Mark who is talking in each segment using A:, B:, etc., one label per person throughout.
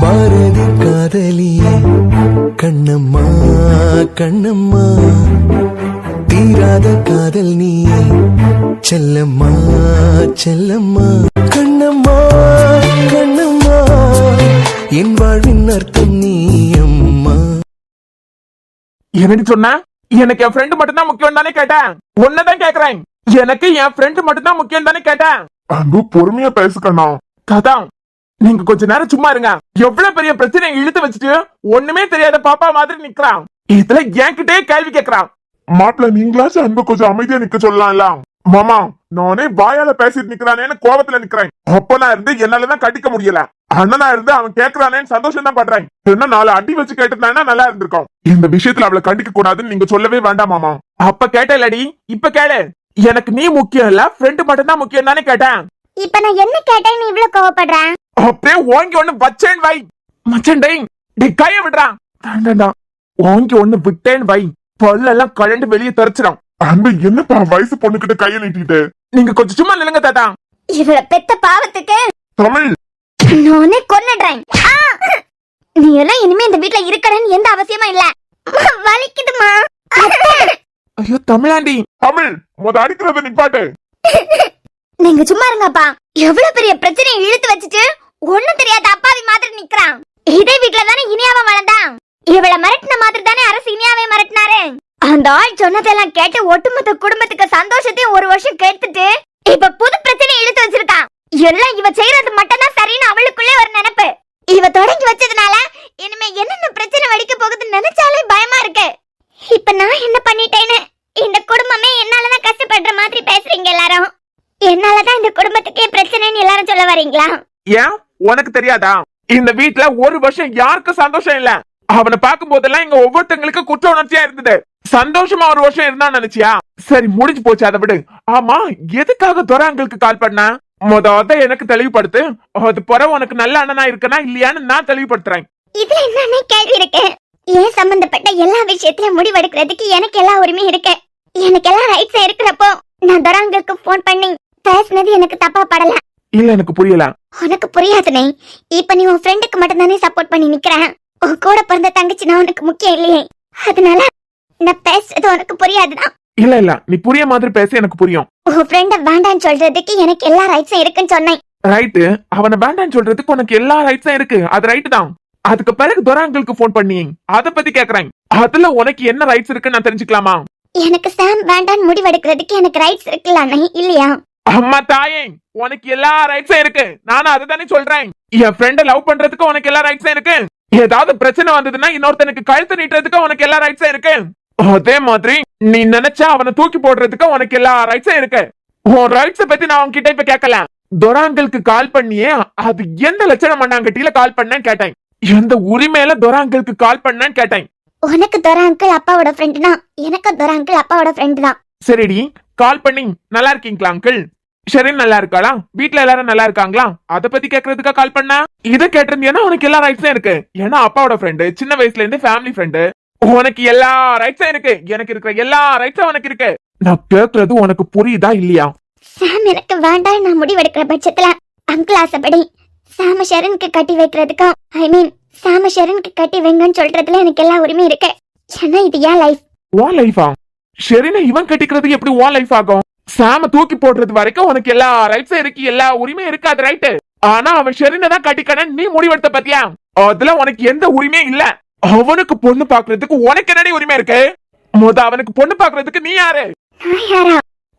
A: பாரதி காதலியே கண்ணம்மா கண்ணம்மா தீராத காதல் நீ செல்லம்மா செல்லம்மா கண்ணம்மா கண்ணம்மா என் வாழ்வின் அர்த்தம் நீ அம்மா.
B: என்னடி சொன்ன? எனக்கு என் ஃப்ரெண்டு மட்டும் தான் முக்கியம் தானே கேட்டேன். ஒன்னதான் கேக்குறேன். எனக்கு என் ஃப்ரெண்டு மட்டும் தான் முக்கியம் தானே கேட்டேன்.
C: அன்பு பொறுமையா பேசுக்கண்ணா.
B: கதா நீங்க கொஞ்ச நேரம் சும்மா இருங்க. எவ்வளவு பெரிய பிரச்சனை இழுத்து வச்சுட்டு ஒண்ணுமே தெரியாத பாப்பா மாதிரி நிக்கிறான். இதுல என்கிட்டே கேள்வி கேக்குறான்.
C: மாப்பிள்ள நீங்களாச்சும் அன்பு கொஞ்சம் அமைதியா நிக்க சொல்லலாம்ல. மாமா நானே வாயால பேசிட்டு நிக்கிறானேன்னு கோபத்துல நிக்கிறேன். அப்பனா இருந்து என்னாலதான் கட்டிக்க முடியல. அண்ணனா இருந்து அவன் கேக்குறானேன்னு சந்தோஷம் தான் பண்றேன். என்ன 4 அடி வச்சு கேட்டிருந்தானா நல்லா இருந்திருக்கும். இந்த விஷயத்துல அவளை கண்டிக்க கூடாதுன்னு நீங்க சொல்லவே வேண்டாம் மாமா.
B: அப்ப கேட்டலடி, இப்ப கேளு. எனக்கு நீ முக்கியம் இல்ல, ஃப்ரெண்டு மட்டும் தான் முக்கியம் தானே கேட்டேன்.
D: இப்ப நான் என்ன கேட்டேன் நீ இவ்வளவு கோவப்படுற?
B: அப்படியே ஓங்கி ஒண்ணு வச்சேன் வை. மச்சன் டேய் கைய விடுறான். வேண்டாண்டா, ஓங்கி ஒண்ணு விட்டேன் வை. பல்லெல்லாம் கழண்டு வெளியே தெரிச்சிடும்.
C: அன்பு என்னப்பா வயசு பொண்ணுகிட்ட கைய நீட்டிட்டு?
B: நீங்க கொஞ்சம் சும்மா நில்லுங்க தாத்தா.
D: இவள பெத்த பாவத்துக்கு
C: தமிழ்
D: நானே கொன்னுடுறேன். நீ எல்லாம் இனிமே இந்த வீட்ல இருக்கணும்னு எந்த அவசியமும் இல்ல. வலிக்குதுமா.
B: ஐயோ தமிழாண்டி.
C: தமிழ் அடிக்கிறத நிப்பாட்டு.
D: நீங்க சும்மா இருங்கப்பா. எவ்வளவு பெரிய பிரச்சனையை இழுத்து வச்சுட்டு ஒண்ணும் தெரியாத அப்பாவி மாதிரி நிக்கிறான். இதே வீட்ல தானே இனியாவ வளர்ந்தான். இவள மிரட்டின மாதிரி தானே அரசு இனியாவே மிரட்டினாரு. அந்த ஆள் சொன்னதெல்லாம் கேட்டு ஒட்டுமொத்த குடும்பத்துக்கு சந்தோஷத்தையும் ஒரு வருஷம் கேட்டுட்டு இப்ப புது பிரச்சனையை இழுத்து வச்சிருக்கான். எல்லாம் இவ செய்யறது மட்டும் தான் சரின்னு அவளுக்குள்ளே ஒரு நினைப்பு. இவ தொடங்கி வச்சதுனால இனிமே என்னென்ன பிரச்சனை வெடிக்க போகுதுன்னு நினைச்சாலே பயமா இருக்கு. இப்ப நான் என்ன பண்ணிட்டேன்னு இந்த குடும்பமே என்னாலதான் கஷ்டப்படுற மாதிரி பேசுறீங்க எல்லாரும். என்னாலதான் இந்த குடும்பத்துக்கே பிரச்சனைன்னு எல்லாரும் சொல்ல வரீங்களா?
B: ஏன் உனக்கு தெரியாதா? இந்த வீட்ல ஒரு வருஷம் யாருக்கும் சந்தோஷம் இல்ல. அவனை பார்க்கும் போதெல்லாம் இங்க ஒவ்வொருத்தங்களுக்கு குற்ற உணர்ச்சியா இருந்தது. சந்தோஷமா ஒரு வருஷம் இருந்தா நினைச்சியா? சரி முடிஞ்சு போச்சு, அதை விடு. ஆமா, எதுக்காக துராங்களுக்கு கால் பண்ண? மொத எனக்கு தெளிவுபடுத்து. அது போற உனக்கு நல்ல அண்ணனா இருக்கனா இல்லையான்னு நான் தெளிவுபடுத்துறேன்.
D: இதுல என்னன்னு கேள்வி இருக்கு? ஏன் சம்பந்தப்பட்ட எல்லா விஷயத்திலும் முடிவெடுக்கிறதுக்கு எனக்கு எல்லா உரிமை இருக்கு. எனக்கு எல்லா ரைட்ஸ் இருக்கிறப்போ நான் துராங்களுக்கு போன் பண்ணி பேசினது எனக்கு தப்பா படல.
B: இல்ல எனக்கு புரியல.
D: உனக்கு புரியாதுனே. இப்ப நீ உன் ஃப்ரெண்டுக்கு மட்டும் தானே சப்போர்ட் பண்ணி நிக்கிறேன். உன் கூட பிறந்த தங்கச்சி நான் உனக்கு முக்கியம் இல்லையே. அதனால நான் பேசுறது உனக்கு புரியாதுதான்.
B: இல்ல நீ புரிய மாதிரி பேச எனக்கு புரியும்.
D: உன் ஃப்ரெண்ட வேண்டான்னு சொல்றதுக்கு எனக்கு எல்லா ரைட்ஸும் இருக்குன்னு சொன்னேன்.
B: ரைட்டு, அவனை வேண்டான்னு சொல்றதுக்கு உனக்கு எல்லா ரைட்ஸும் இருக்கு. அது ரைட்டு தான். அதுக்கு பிறகு துராங்களுக்கு போன் பண்ணி அத பத்தி கேக்குறேன். அதுல உனக்கு என்ன ரைட்ஸ் இருக்குன்னு நான் தெரிஞ்சுக்கலாமா?
D: எனக்கு சாம் வேண்டான்னு முடிவெடுக்கிறதுக்கு எனக்கு ரைட்ஸ் இருக்குல்ல இல்லையா?
B: அம்மா தாயே, உனக்கு எல்லா ரைட்ஸும் இருக்கு. நானும் அதுதானே சொல்றேன். என் ஃப்ரெண்ட லவ் பண்றதுக்கு உனக்கு எல்லா ரைட்ஸும் இருக்கு. ஏதாவது பிரச்சனை வந்ததுன்னா இன்னொருத்தனுக்கு கழுத்து நீட்டுறதுக்கு உனக்கு எல்லா ரைட்ஸும் இருக்கு. அதே மாதிரி நீ நினைச்சா அவனை தூக்கி போடுறதுக்கு உனக்கு எல்லா ரைட்ஸும் இருக்கு. உன் ரைட்ஸ பத்தி நான் உன்கிட்ட இப்ப கேட்கல. துராங்களுக்கு கால் பண்ணியே அது எந்த லட்சணம் மண்ணாங்கட்டியில கால் பண்ணேன்னு கேட்டேன். எந்த உரிமையில துராங்களுக்கு கால் பண்ணேன்னு கேட்டேன்.
D: உனக்கு துரா அங்கிள் அப்பாவோட ஃப்ரெண்ட் தான், எனக்கு துரா அங்கிள் அப்பாவோட ஃப்ரெண்ட் தான்.
B: சரிடி, கால் பண்ணி நல்லா இருக்கீங்களா அங்கிள்? சரி நல்லா இருக்காளா? வீட்டுல எல்லாரும் நல்லா இருக்காங்களா? அத பத்தி கேக்குறதுக்கா கால் பண்ண? இத கேட்டிருந்தீங்கன்னா உனக்கு எல்லா ரைட்ஸும் இருக்கு. ஏன்னா அப்பாவோட ஃப்ரெண்டு, சின்ன வயசுல இருந்து ஃபேமிலி ஃப்ரெண்டு. உனக்கு எல்லா ரைட்ஸும் இருக்கு. எனக்கு இருக்கிற எல்லா ரைட்ஸும் உனக்கு இருக்கு. நான் கேக்குறது உனக்கு புரியுதா இல்லையா?
D: சாம் எனக்கு வேண்டாம் நான் முடிவெடுக்கிற பட்சத்துல அங்கிள் ஆசைப்படி சாம ஷரனுக்கு கட்டி வைக்கிறதுக்கும் சாம ஷரனுக்கு கட்டி வைங்கன்னு சொல்றதுல எனக்கு எல்லா உரிமை இருக்கு. ஏன்னா இது ஏன் லைஃப்.
B: உன் லைஃபா? சரினா இவன் கட்டிக்கிறது எப்படி உன் லைஃப் ஆகும்? சாம தூக்கி போடுறது வரைக்கும் உனக்கு எல்லா ரைட்ஸும் இருக்கு, எல்லா உரிமையும் இருக்கு. அது ரைட்டு. ஆனா அவன் ஷெரினை தான் கட்டிக்கணும் நீ முடிவெடுத்த பத்தியா? அதுல உனக்கு எந்த உரிமையும் இல்ல. அவனுக்கு பொண்ணு பாக்குறதுக்கு உனக்கு என்னடி உரிமை இருக்கு? அவனுக்கு பொண்ணு பாக்குறதுக்கு நீ யாரு?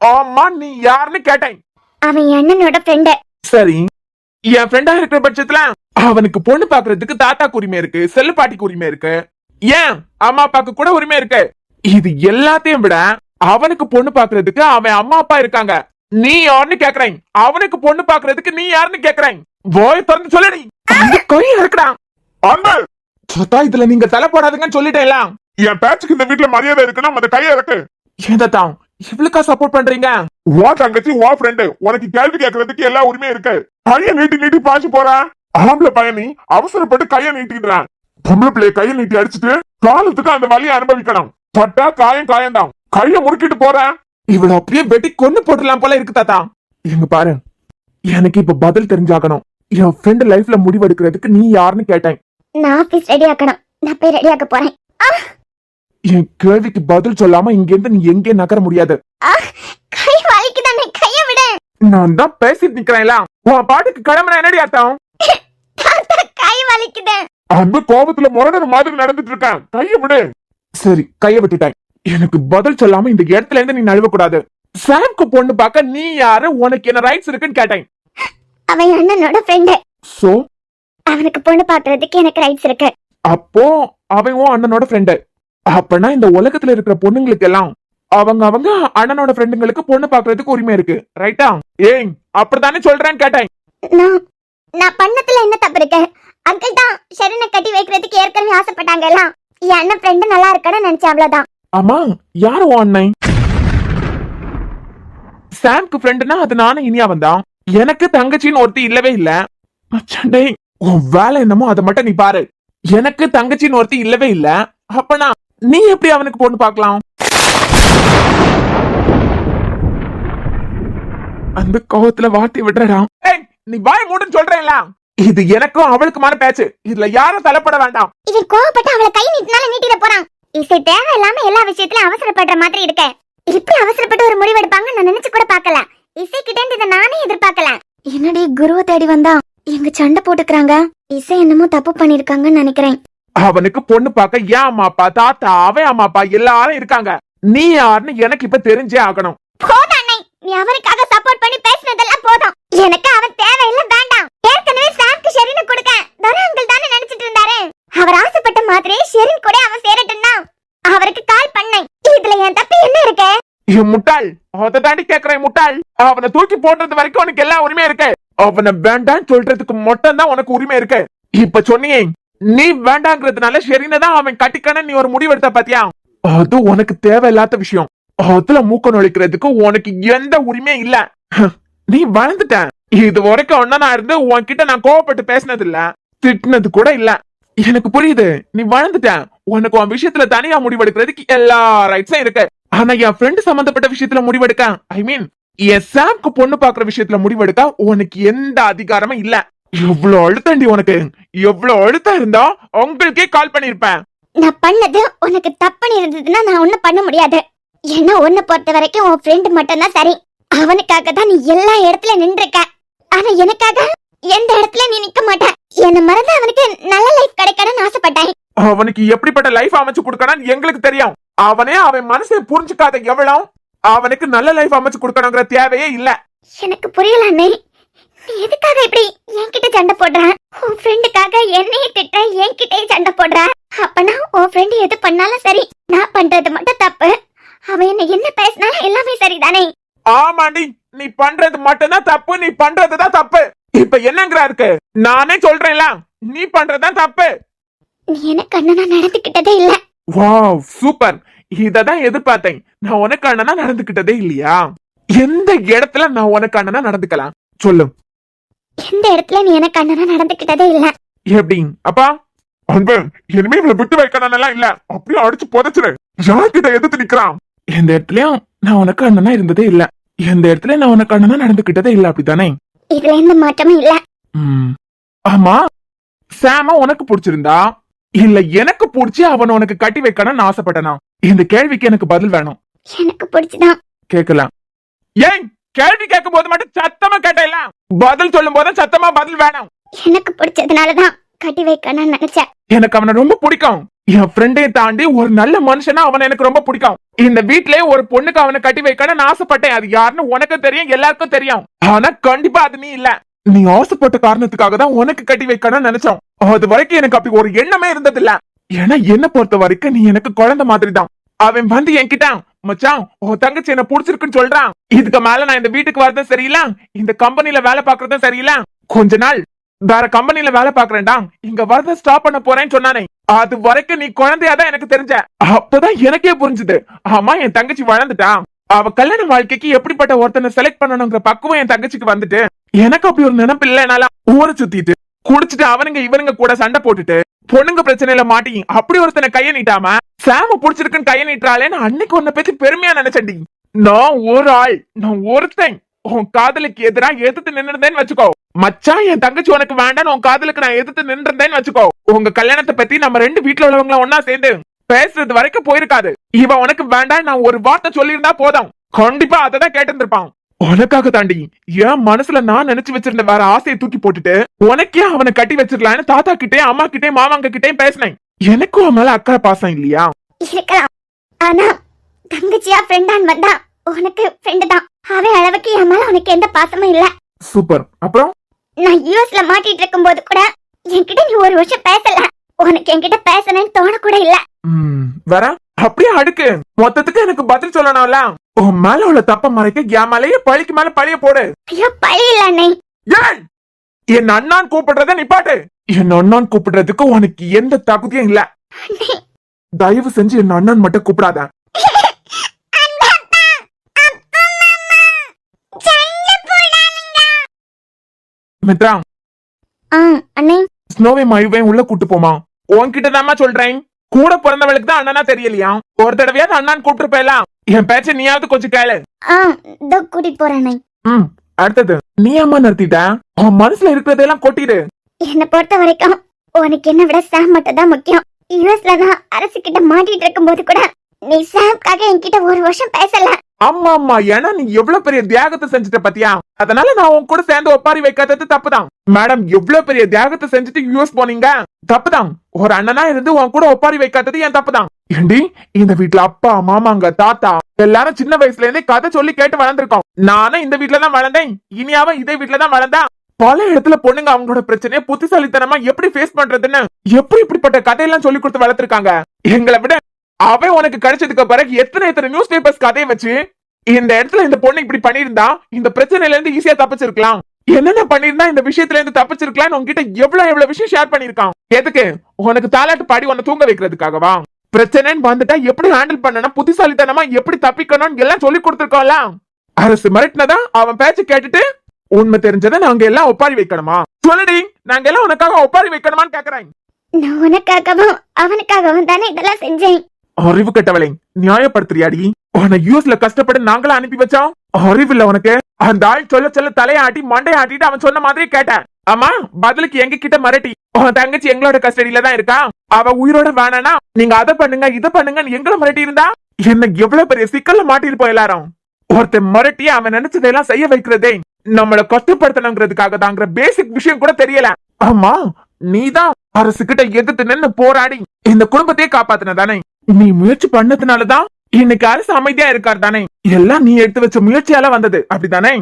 B: ஆமா நீ யாருன்னு கேட்டேன்.
D: அவன் அண்ணனோட ஃப்ரெண்டு.
B: சரி, என் ஃப்ரெண்டா இருக்கிற பட்சத்துல அவனுக்கு பொண்ணு பாக்குறதுக்கு தாத்தாக்கு உரிமை இருக்கு, செல்லு பாட்டிக்கு உரிமை இருக்கு, ஏன் அம்மா அப்பாக்கு கூட உரிமை இருக்கு. இது எல்லாத்தையும் விட அவனுக்கு பொண்ணு பாக்குறதுக்கு அவன் அம்மா அப்பா இருக்காங்க. நீ யாருன்னு கேக்குறேன். அவனுக்கு பொண்ணு பாக்குறதுக்கு நீ யாருன்னு கேக்குறேன். போய் திறந்து சொல்லடி. கையை இருக்கிறான். இதுல நீங்க தலை போடாதுங்கன்னு சொல்லிட்டேன்.
C: என் பேச்சுக்கு இந்த வீட்டுல மரியாதை இருக்குன்னா அந்த கையை இருக்கு.
B: ஏதான் இவளுக்கா சப்போர்ட் பண்றீங்க?
C: உன் தங்கச்சி உன் ஃப்ரெண்டு, உனக்கு கேள்வி கேட்கறதுக்கு எல்லா உரிமையும் இருக்கு. கையை நீட்டி பாச்சு போறா. ஆம்பளை பயணி அவசரப்பட்டு கையை நீட்டிடுறான். பொம்பளை பிள்ளைய கையை நீட்டி அடிச்சுட்டு காலத்துக்கு அந்த வலியை அனுபவிக்கணும். பட்டா காயம் தான். கைய முறுக்கிட்டு போறேன்.
B: இவள அப்படியே வெட்டி கொண்டு போட்டுலாம் போல இருக்கு தாத்தா. எங்க பாரு, எனக்கு இப்ப பதில் தெரிஞ்சாகணும். என் ஃப்ரெண்ட் லைஃப்ல முடிவெடுக்கிறதுக்கு நீ யாருன்னு கேட்டேன்.
D: நான் ஆபீஸ் ரெடி ஆக்கணும். நான் போய் ரெடி ஆக்க போறேன்.
B: என் கேள்விக்கு பதில் சொல்லாம இங்க இருந்து நீ எங்கே நகர முடியாது.
D: கை வலிக்குதானே, கைய விடு.
B: நான் தான் பேசிட்டு நிக்கிறேன்ல, உன் பாட்டுக்கு கிளம்புற என்னடி அர்த்தம்?
D: கை வலிக்குது.
C: அன்பு கோபத்துல முரடர் மாதிரி நடந்துட்டு இருக்கேன், கைய விடு.
B: சரி, கைய விட்டுட்டேன். எனக்கு பதில் சொல்லாம இந்த இடத்துல இருந்து நீ நழுவ கூடாது. சாம்க்கு பொண்ணு பார்க்க நீ யாரு, உனக்கு என்ன ரைட்ஸ் இருக்குன்னு கேட்டேன்.
D: அவன் அண்ணனோட ஃப்ரெண்டு.
B: சோ
D: அவனுக்கு பொண்ணு பாக்குறதுக்கு எனக்கு ரைட்ஸ் இருக்கு.
B: அப்போ அவன் உன் அண்ணனோட ஃப்ரெண்டு. அப்பனா இந்த உலகத்துல இருக்கிற பொண்ணுங்களுக்கு எல்லாம் அவங்க அண்ணனோட ஃப்ரெண்டுங்களுக்கு பொண்ணு பாக்குறதுக்கு உரிமை இருக்கு, ரைட்டா? ஏய், அப்படித்தானே சொல்றேன்னு கேட்டேன்.
D: நான் பண்ணதுல என்ன தப்பு இருக்கு? அங்கிள் தான் ஷெரினை கட்டி வைக்கிறதுக்கு ஏற்கனவே ஆசைப்பட்டாங்க எல்லாம். என் அண்ணன் ஃப்ரெண்டு நல்லா இருக்கணும்னு நினைச்சேன், அவ்வளவுதான்.
B: ஆமா, யாரு உன் அண்ணன்? சாம்க்கு ஃப்ரெண்டுனா அது நானும் இனியா வந்தான். எனக்கு தங்கச்சின்னு ஒருத்தி இல்லவே இல்ல. மச்சாண்டே, உன் வேலை என்னமோ அதை மட்டும் நீ பாரு. எனக்கு தங்கச்சின்னு ஒருத்தி இல்லவே இல்ல. அப்பனா நீ எப்படி அவனுக்கு பொண்ணு பார்க்கலாம்? அந்த கோவத்துல வாட்டி விடுறா. ஏய், நீ வாய் மூடுன்னு சொல்றேன்ல. இது எனக்கும் அவளுக்குமான பேச்சு. இதுல யாரும் தலைப்பட வேண்டாம்.
D: இவன் கோவப்பட்டு அவளை கை நீட்டினால நீட்டிட போறான். இசை தேவையில்லாம எல்லா விஷயத்திலும் அவசரப்படுற மாதிரி இருக்க. இப்படி அவசரப்பட்டு ஒரு முடிவெடுப்பாங்க நான் நினைச்சு கூட பாக்கல. இசை கிட்ட இருந்து இதை நானே எதிர்பார்க்கல. என்னடி குருவை தேடி வந்தா எங்க சண்டை போட்டுக்கிறாங்க. இசை என்னமோ தப்பு பண்ணிருக்காங்கன்னு நினைக்கிறேன்.
B: அவனுக்கு பொண்ணு பார்க்க ஏன் அம்மா அப்பா, தாத்தா, அவன் அம்மா அப்பா எல்லாரும் இருக்காங்க. நீ யாருன்னு எனக்கு இப்ப தெரிஞ்சே ஆகணும்.
D: போதும் அண்ணே, நீ அவருக்காக சப்போர்ட் பண்ணி பேசினதெல்லாம் போதும். எனக்கு அவன் தேவையில்லை, வேண்டாம். ஏற்கனவே சாம்க்கு ஷெரினை கொடுக்க தர அங்கிள் தானே நினைச்சிட்டு இருந்தாரு. அவர் ஆசைப்பட்ட மாதிரி ஷெரின் கூட அவன் சேரட்டும்னா அவருக்கு கால் பண்ணேன். இதுல என் தப்பு என்ன இருக்கு?
B: முட்டாள், அதை தாண்டி கேக்குறேன் முட்டாள். அவனை தூக்கி போடுறது வரைக்கும் உனக்கு எல்லா உரிமையும் இருக்கு. அவனை வேண்டான்னு சொல்றதுக்கு மட்டும் தான் உனக்கு உரிமை இருக்கு. இப்ப சொன்னியே, நீ வேண்டாங்கிறதுனால ஷெரினை தான் அவன் கட்டிக்கணும் நீ ஒரு முடிவெடுத்த பாத்தியா? அது உனக்கு தேவையில்லாத விஷயம். அதுல மூக்க நுழைக்கிறதுக்கு உனக்கு எந்த உரிமையும் இல்ல. நீ வளர்ந்துட்ட. இது வரைக்கும் ஒன்னா இருந்து உன்கிட்ட நான் கோவப்பட்டு பேசினது இல்ல, திட்டினது கூட இல்ல. எனக்கு புரியுது, நீ வளர்ந்துட்ட. உனக்கு உன் விஷயத்துல தனியா முடிவெடுக்கிறதுக்கு எல்லா ரைட்ஸும் இருக்கு. ஆனா என் ஃப்ரெண்டு சம்பந்தப்பட்ட விஷயத்துல முடிவெடுக்க, ஐ மீன் என் சாம்க்கு பொண்ணு பாக்குற விஷயத்துல முடிவெடுக்க உனக்கு எந்த அதிகாரமும் இல்ல. எவ்வளவு அழுத்தண்டி உனக்கு, எவ்வளவு அழுத்தம் இருந்தா உங்களுக்கே கால் பண்ணிருப்பேன்.
D: நான் பண்ணது உனக்கு தப்புன்னு இருந்ததுன்னா நான் ஒண்ணும் பண்ண முடியாது. ஏன்னா உன்னை பொறுத்த வரைக்கும் உன் ஃப்ரெண்டு மட்டும் தான் சரி. அவனுக்காக தான் நீ எல்லா இடத்துல நின்றுக்க. ஆனா எனக்காக எந்த இடத்துல நீ நிக்க மாட்ட. என்ன மறந்து அவனுக்கு நல்ல லைஃப் கிடைக்கணும்னு ஆசைப்பட்டேன்.
B: அவனுக்கு எப்படிப்பட்ட லைஃப் அமைச்சு கொடுக்கணும் எங்களுக்கு தெரியும். அவனே அவன் மனசை புரிஞ்சுக்காத எவ்வளவு அவனுக்கு நல்ல லைஃப் அமைச்சு கொடுக்கணுங்கிற தேவையே இல்ல.
D: எனக்கு புரியல அண்ணே, நீ எதுக்காக இப்படி என்கிட்ட சண்டை போடுற? உன் ஃப்ரெண்டுக்காக என்னையே திட்ட, என்கிட்டயே சண்டை போடுற. அப்பனா உன் ஃப்ரெண்டு எது பண்ணாலும் சரி, நான் பண்றது மட்டும் தப்பு. அவன் என்ன பேசினாலும் எல்லாமே சரிதானே?
B: ஆமாண்டி, நீ பண்றது மட்டும்தான் தப்பு, நீ பண்றதுதான் தப்பு. இப்ப என்னங்கிறா இருக்கு? நானே சொல்றேன்ல, நீ பண்றதுதான் தப்பு.
D: நீ எனக்கு அண்ணனா நடந்துகிட்டதே இல்ல.
B: Wow, super. இததான் எதிர்பார்த்தேன். நான் உனக்கு அண்ணனா நடந்துகிட்டதே இல்லையா? எந்த இடத்துல நான் உனக்கு அண்ணனா நடந்துக்கலாம் சொல்லு?
D: எந்த இடத்துல நீ எனக்கு அண்ணனா நடந்துகிட்டதே இல்ல.
B: எப்படி அப்பா?
C: அன்பு, இனிமே இவளை விட்டு வைக்கணும் எல்லாம் இல்ல, அப்படியே அடிச்சு புதைச்சிரு. யார்கிட்ட எதிர்த்து நிக்கிறான்?
B: எந்த இடத்துலயும் நான் உனக்கு அண்ணனா இருந்ததே இல்ல. எந்த இடத்துல நான் உனக்கு அண்ணனா நடந்துகிட்டதே இல்ல, அப்படித்தானே?
D: இதுல எந்த மாற்றமும் இல்ல.
B: ஆமா, சாம உனக்கு பிடிச்சிருந்தா இல்ல எனக்கு பிடிச்சி அவன் உனக்கு கட்டி வைக்கணும்னு ஆசைப்பட்டனா? இந்த கேள்விக்கு எனக்கு பதில் வேணும்.
D: எனக்கு பிடிச்சுதான்.
B: கேட்கலாம். ஏன் கேள்வி கேட்கும் போது மட்டும் சத்தமா கேட்டல, பதில் சொல்லும் போது சத்தமா பதில் வேணும்.
D: எனக்கு பிடிச்சதுனாலதான் கட்டி வைக்கணும்னு நினைச்சேன்.
B: எனக்கு அவனை ரொம்ப பிடிக்கும். என் ஃப்ரெண்டை தாண்டி ஒரு நல்ல மனுஷனா அவனை எனக்கு ரொம்ப பிடிக்கும். இந்த வீட்லயே ஒரு பொண்ணுக்கு அவனை கட்டி வைக்கணும்னு ஆசைப்பட்டேன். அது யாருன்னு உனக்கு தெரியும், எல்லாருக்கும் தெரியும். ஆனா கண்டிப்பா அது நீ இல்ல. நீ ஆசைப்பட்ட காரணத்துக்காக தான் உனக்கு கட்டி வைக்கணும்னு நினைச்சோம். அது வரைக்கும் எனக்கு அப்படி ஒரு எண்ணமே இருந்தது இல்ல. ஏன்னா என்ன பொறுத்த வரைக்கும் நீ எனக்கு குழந்தை மாதிரி தான். அவன் வந்து என்கிட்ட, மச்சான் உன் தங்கச்சி என்ன புடிச்சிருக்குன்னு சொல்றான், இதுக்கு மேல நான் இந்த வீட்டுக்கு வரதும் சரியில்ல, இந்த கம்பெனில வேலை பாக்குறதும் சரியில்ல, கொஞ்ச நாள் வேற கம்பெனில வேலை பாக்குறேன்டா, இங்க வரத ஸ்டாப் பண்ண போறேன்னு சொன்னானே, அது வரைக்கும் நீ குழந்தையாதான் எனக்கு தெரிஞ்ச. அப்பதான் எனக்கே புரிஞ்சுது, ஆமா என் தங்கச்சி வளர்ந்துட்டான். அவ கல்யாண வாழ்க்கைக்கு எப்படிப்பட்ட ஒருத்தனை செலக்ட் பண்ணணுங்கிற பக்குவம் என் தங்கச்சிக்கு வந்துட்டு, எனக்கு அப்படி ஒரு நினைப்பு இல்லைனால ஊரை சுத்திட்டு குடிச்சிட்டு அவனுங்க இவனுங்க கூட சண்டை போட்டுட்டு பொண்ணுங்க பிரச்சனையில மாட்டி அப்படி ஒருத்தனை கைய நீட்டாம சாம புடிச்சிருக்குன்னு கைய நீட்டாலேன்னு அன்னைக்கு உன்னை பத்தி பெருமையா நினைச்சேன்டி. நான் ஒரு ஆள், நான் ஒருத்தன் உன் காதலுக்கு எதிராக எதிர்த்து நின்னுதேன்னு வச்சுக்கோ, மச்சான் என் தங்கச்சி உனக்கு வேண்டான்னு உன் காதலுக்கு நான் எதிர்த்து நின்றேன்னு வச்சுக்கோ, உங்க கல்யாணத்தை பத்தி நம்ம 2 வீட்டுல உள்ளவங்க ஒன்னா சேர்ந்து பேசுறது வரைக்கும் போயிருக்காது. இவ உனக்கு வேண்டாம் நான் ஒரு வார்த்தை சொல்லியிருந்தா போதும், கண்டிப்பா அததான் கேட்டிருந்திருப்பான். உனக்காக தாண்டி என் மனசுல நான் நினைச்சு வச்சிருந்த வேற ஆசையை தூக்கி போட்டுட்டு உனக்கே அவனை கட்டி வச்சிருக்கலான்னு தாத்தா கிட்டே அம்மா கிட்டே மாமாங்க கிட்டே பேசினேன். எனக்கும் அவன் மேல அக்கறை பாசம் இல்லையா?
D: இருக்கலாம். ஆனா தங்கச்சியா ஃப்ரெண்டான் வந்தா உனக்கு ஃப்ரெண்டு தான். அவன் அளவுக்கு என் மேல உனக்கு எந்த பாசமும் இல்ல.
B: சூப்பர். அப்புறம்
D: நான் யூஎஸ்ல மாட்டிட்டு இருக்கும் போது கூட என்கிட்ட நீ ஒரு வருஷம் பேசல. உனக்கு என்கிட்ட பேசணும்னு தோண கூட இல்ல.
B: வர அப்படியே அடுக்கு மொத்தத்துக்கு எனக்கு பதில் சொல்லணும்ல. உன் மேல உள்ள தப்ப மறைக்க என் மேலேயே பழிக்கு மேல பழிய போடு.
D: ஐயோ பழி இல்ல அண்ணே.
B: ஏய், என் அண்ணான் கூப்பிடுறத நிப்பாட்டு. என் அண்ணான் கூப்பிடுறதுக்கு உனக்கு எந்த தகுதியும் இல்ல. தயவு செஞ்சு என் அண்ணன் மட்டும் கூப்பிடாத. மித்ரா,
D: அண்ணே
B: ஸ்னோவை மயுவையும் உள்ள கூட்டு போமா. உன்கிட்ட தாமா சொல்றேன், கூட பிறந்தவளுக்கு தான் அண்ணனா தெரியலையா? ஒரு தடவையாவது அண்ணான் கூப்பிட்டுருப்பேலாம். என் பேச்ச நீயாவது கொஞ்சம் கேளு.
D: இதோ கூட்டிட்டு போறேன்.
B: அடுத்தது நீ அம்மா நிறுத்திட்ட, உன் மனசுல இருக்கிறதெல்லாம் கொட்டிடு.
D: என்ன பொறுத்த வரைக்கும் உனக்கு என்ன விட சாம் மட்டும் தான் முக்கியம். யூஎஸ்ல தான் அரசு கிட்ட மாட்டிட்டு இருக்கும் போது கூட நீ சாம்காக என்கிட்ட ஒரு வருஷம் பேசல.
B: ஆமா ஆமா, ஏன்னா நீ எவ்வளவு பெரிய தியாகத்தை செஞ்சுட்ட பத்தியா? அதனால நான் உன் கூட சேர்ந்து ஒப்பாரி வைக்காதது தப்புதான். மேடம் எவ்வளவு பெரிய தியாகத்தை செஞ்சுட்டு யூஎஸ் போனீங்க, தப்புதான். ஒரு அண்ணனா இருந்து உன் கூட ஒப்பாரி வைக்காதது என் தப்புதான். ஏண்டி, இந்த வீட்டுல அப்பா மாமாங்க தாத்தா எல்லாரும் சின்ன வயசுல இருந்தே கதை சொல்லி கேட்டு வளர்ந்துருக்கோம். நானும் இந்த வீட்டுல தான் வளர்ந்தேன், இனியாவும் இதே வீட்டுல தான் வளர்ந்தா. பல இடத்துல பொண்ணுங்க அவங்களோட பிரச்சனையை புத்திசாலித்தனமா எப்படி ஃபேஸ் பண்றதுன்னு இப்படிப்பட்ட கதையெல்லாம் சொல்லி கொடுத்து வளர்த்திருக்காங்க. எங்களை விட அவன் உனக்கு கிடைச்சதுக்கு பிறகு எத்தனை நியூஸ் பேப்பர்ஸ் கதையை வச்சு இந்த இடத்துல இந்த பொண்ணு இப்படி பண்ணிருந்தா இந்த பிரச்சனையில இருந்து ஈஸியா தப்பிச்சிருக்கலாம், என்னென்ன பண்ணிருந்தா இந்த விஷயத்துல இருந்து தப்பிச்சிருக்கலாம் உங்ககிட்ட எவ்வளவு விஷயம் ஷேர் பண்ணிருக்கான். எதுக்கு? உனக்கு தாலாட்டு பாடி உன்னை தூங்க வைக்கிறதுக்காகவா? பிரச்சனைன்னு வந்துட்டா எப்படி ஹேண்டில் பண்ணணும், புத்திசாலித்தனமா எப்படி தப்பிக்கணும்னு எல்லாம் சொல்லி கொடுத்துருக்கோம்ல. அரசு மிரட்டினதா அவன் பேச்சு கேட்டுட்டு உண்மை தெரிஞ்சதை நாங்க எல்லாம் ஒப்பாரி வைக்கணுமா? சொல்லுடி, நாங்க எல்லாம் உனக்காக ஒப்பாரி வைக்கணுமான்னு கேக்குறேன்.
D: நான் உனக்காகவும் அவனுக்காகவும் தானே இதெல்லாம் செஞ்சேன்.
B: அறிவு கட்டவளை, நியாயப்படுத்துறியாடி? உன்னை யூஎஸ்ல கஷ்டப்பட்டு நாங்களா அனுப்பி வச்சோம். அறிவு இல்ல உனக்கு? அந்த ஆள் சொல்ல தலையாட்டி மண்டையாட்டிட்டு அவன் சொன்ன மாதிரி கேட்டேன். ஆமா, பதிலுக்கு எங்க கிட்ட மிரட்டி உன் தங்கச்சி எங்களோட கஸ்டடியில தான் இருக்கா, அவ உயிரோட வேணானா நீங்க அதை பண்ணுங்க இதை பண்ணுங்கன்னு எங்களை மிரட்டி இருந்தா என்ன எவ்வளவு பெரிய சிக்கல்ல மாட்டிருப்போம் எல்லாரும். ஒருத்தன் மிரட்டி அவன் நினைச்சதெல்லாம் செய்ய வைக்கிறதே நம்மள கஷ்டப்படுத்தணுங்கிறதுக்காக தாங்கிற பேசிக் விஷயம் கூட தெரியல. ஆமா, நீதான் அரசு கிட்ட எதிர்த்து நின்னு போராடி இந்த குடும்பத்தையே காப்பாத்தின தானே? நீ முயற்சி பண்ணதுனாலதான் இன்னைக்கு அரசு அமைதியா இருக்காரு தானே? எல்லாம் நீ எடுத்து வச்ச முயற்சியால வந்தது, அப்படித்தானே?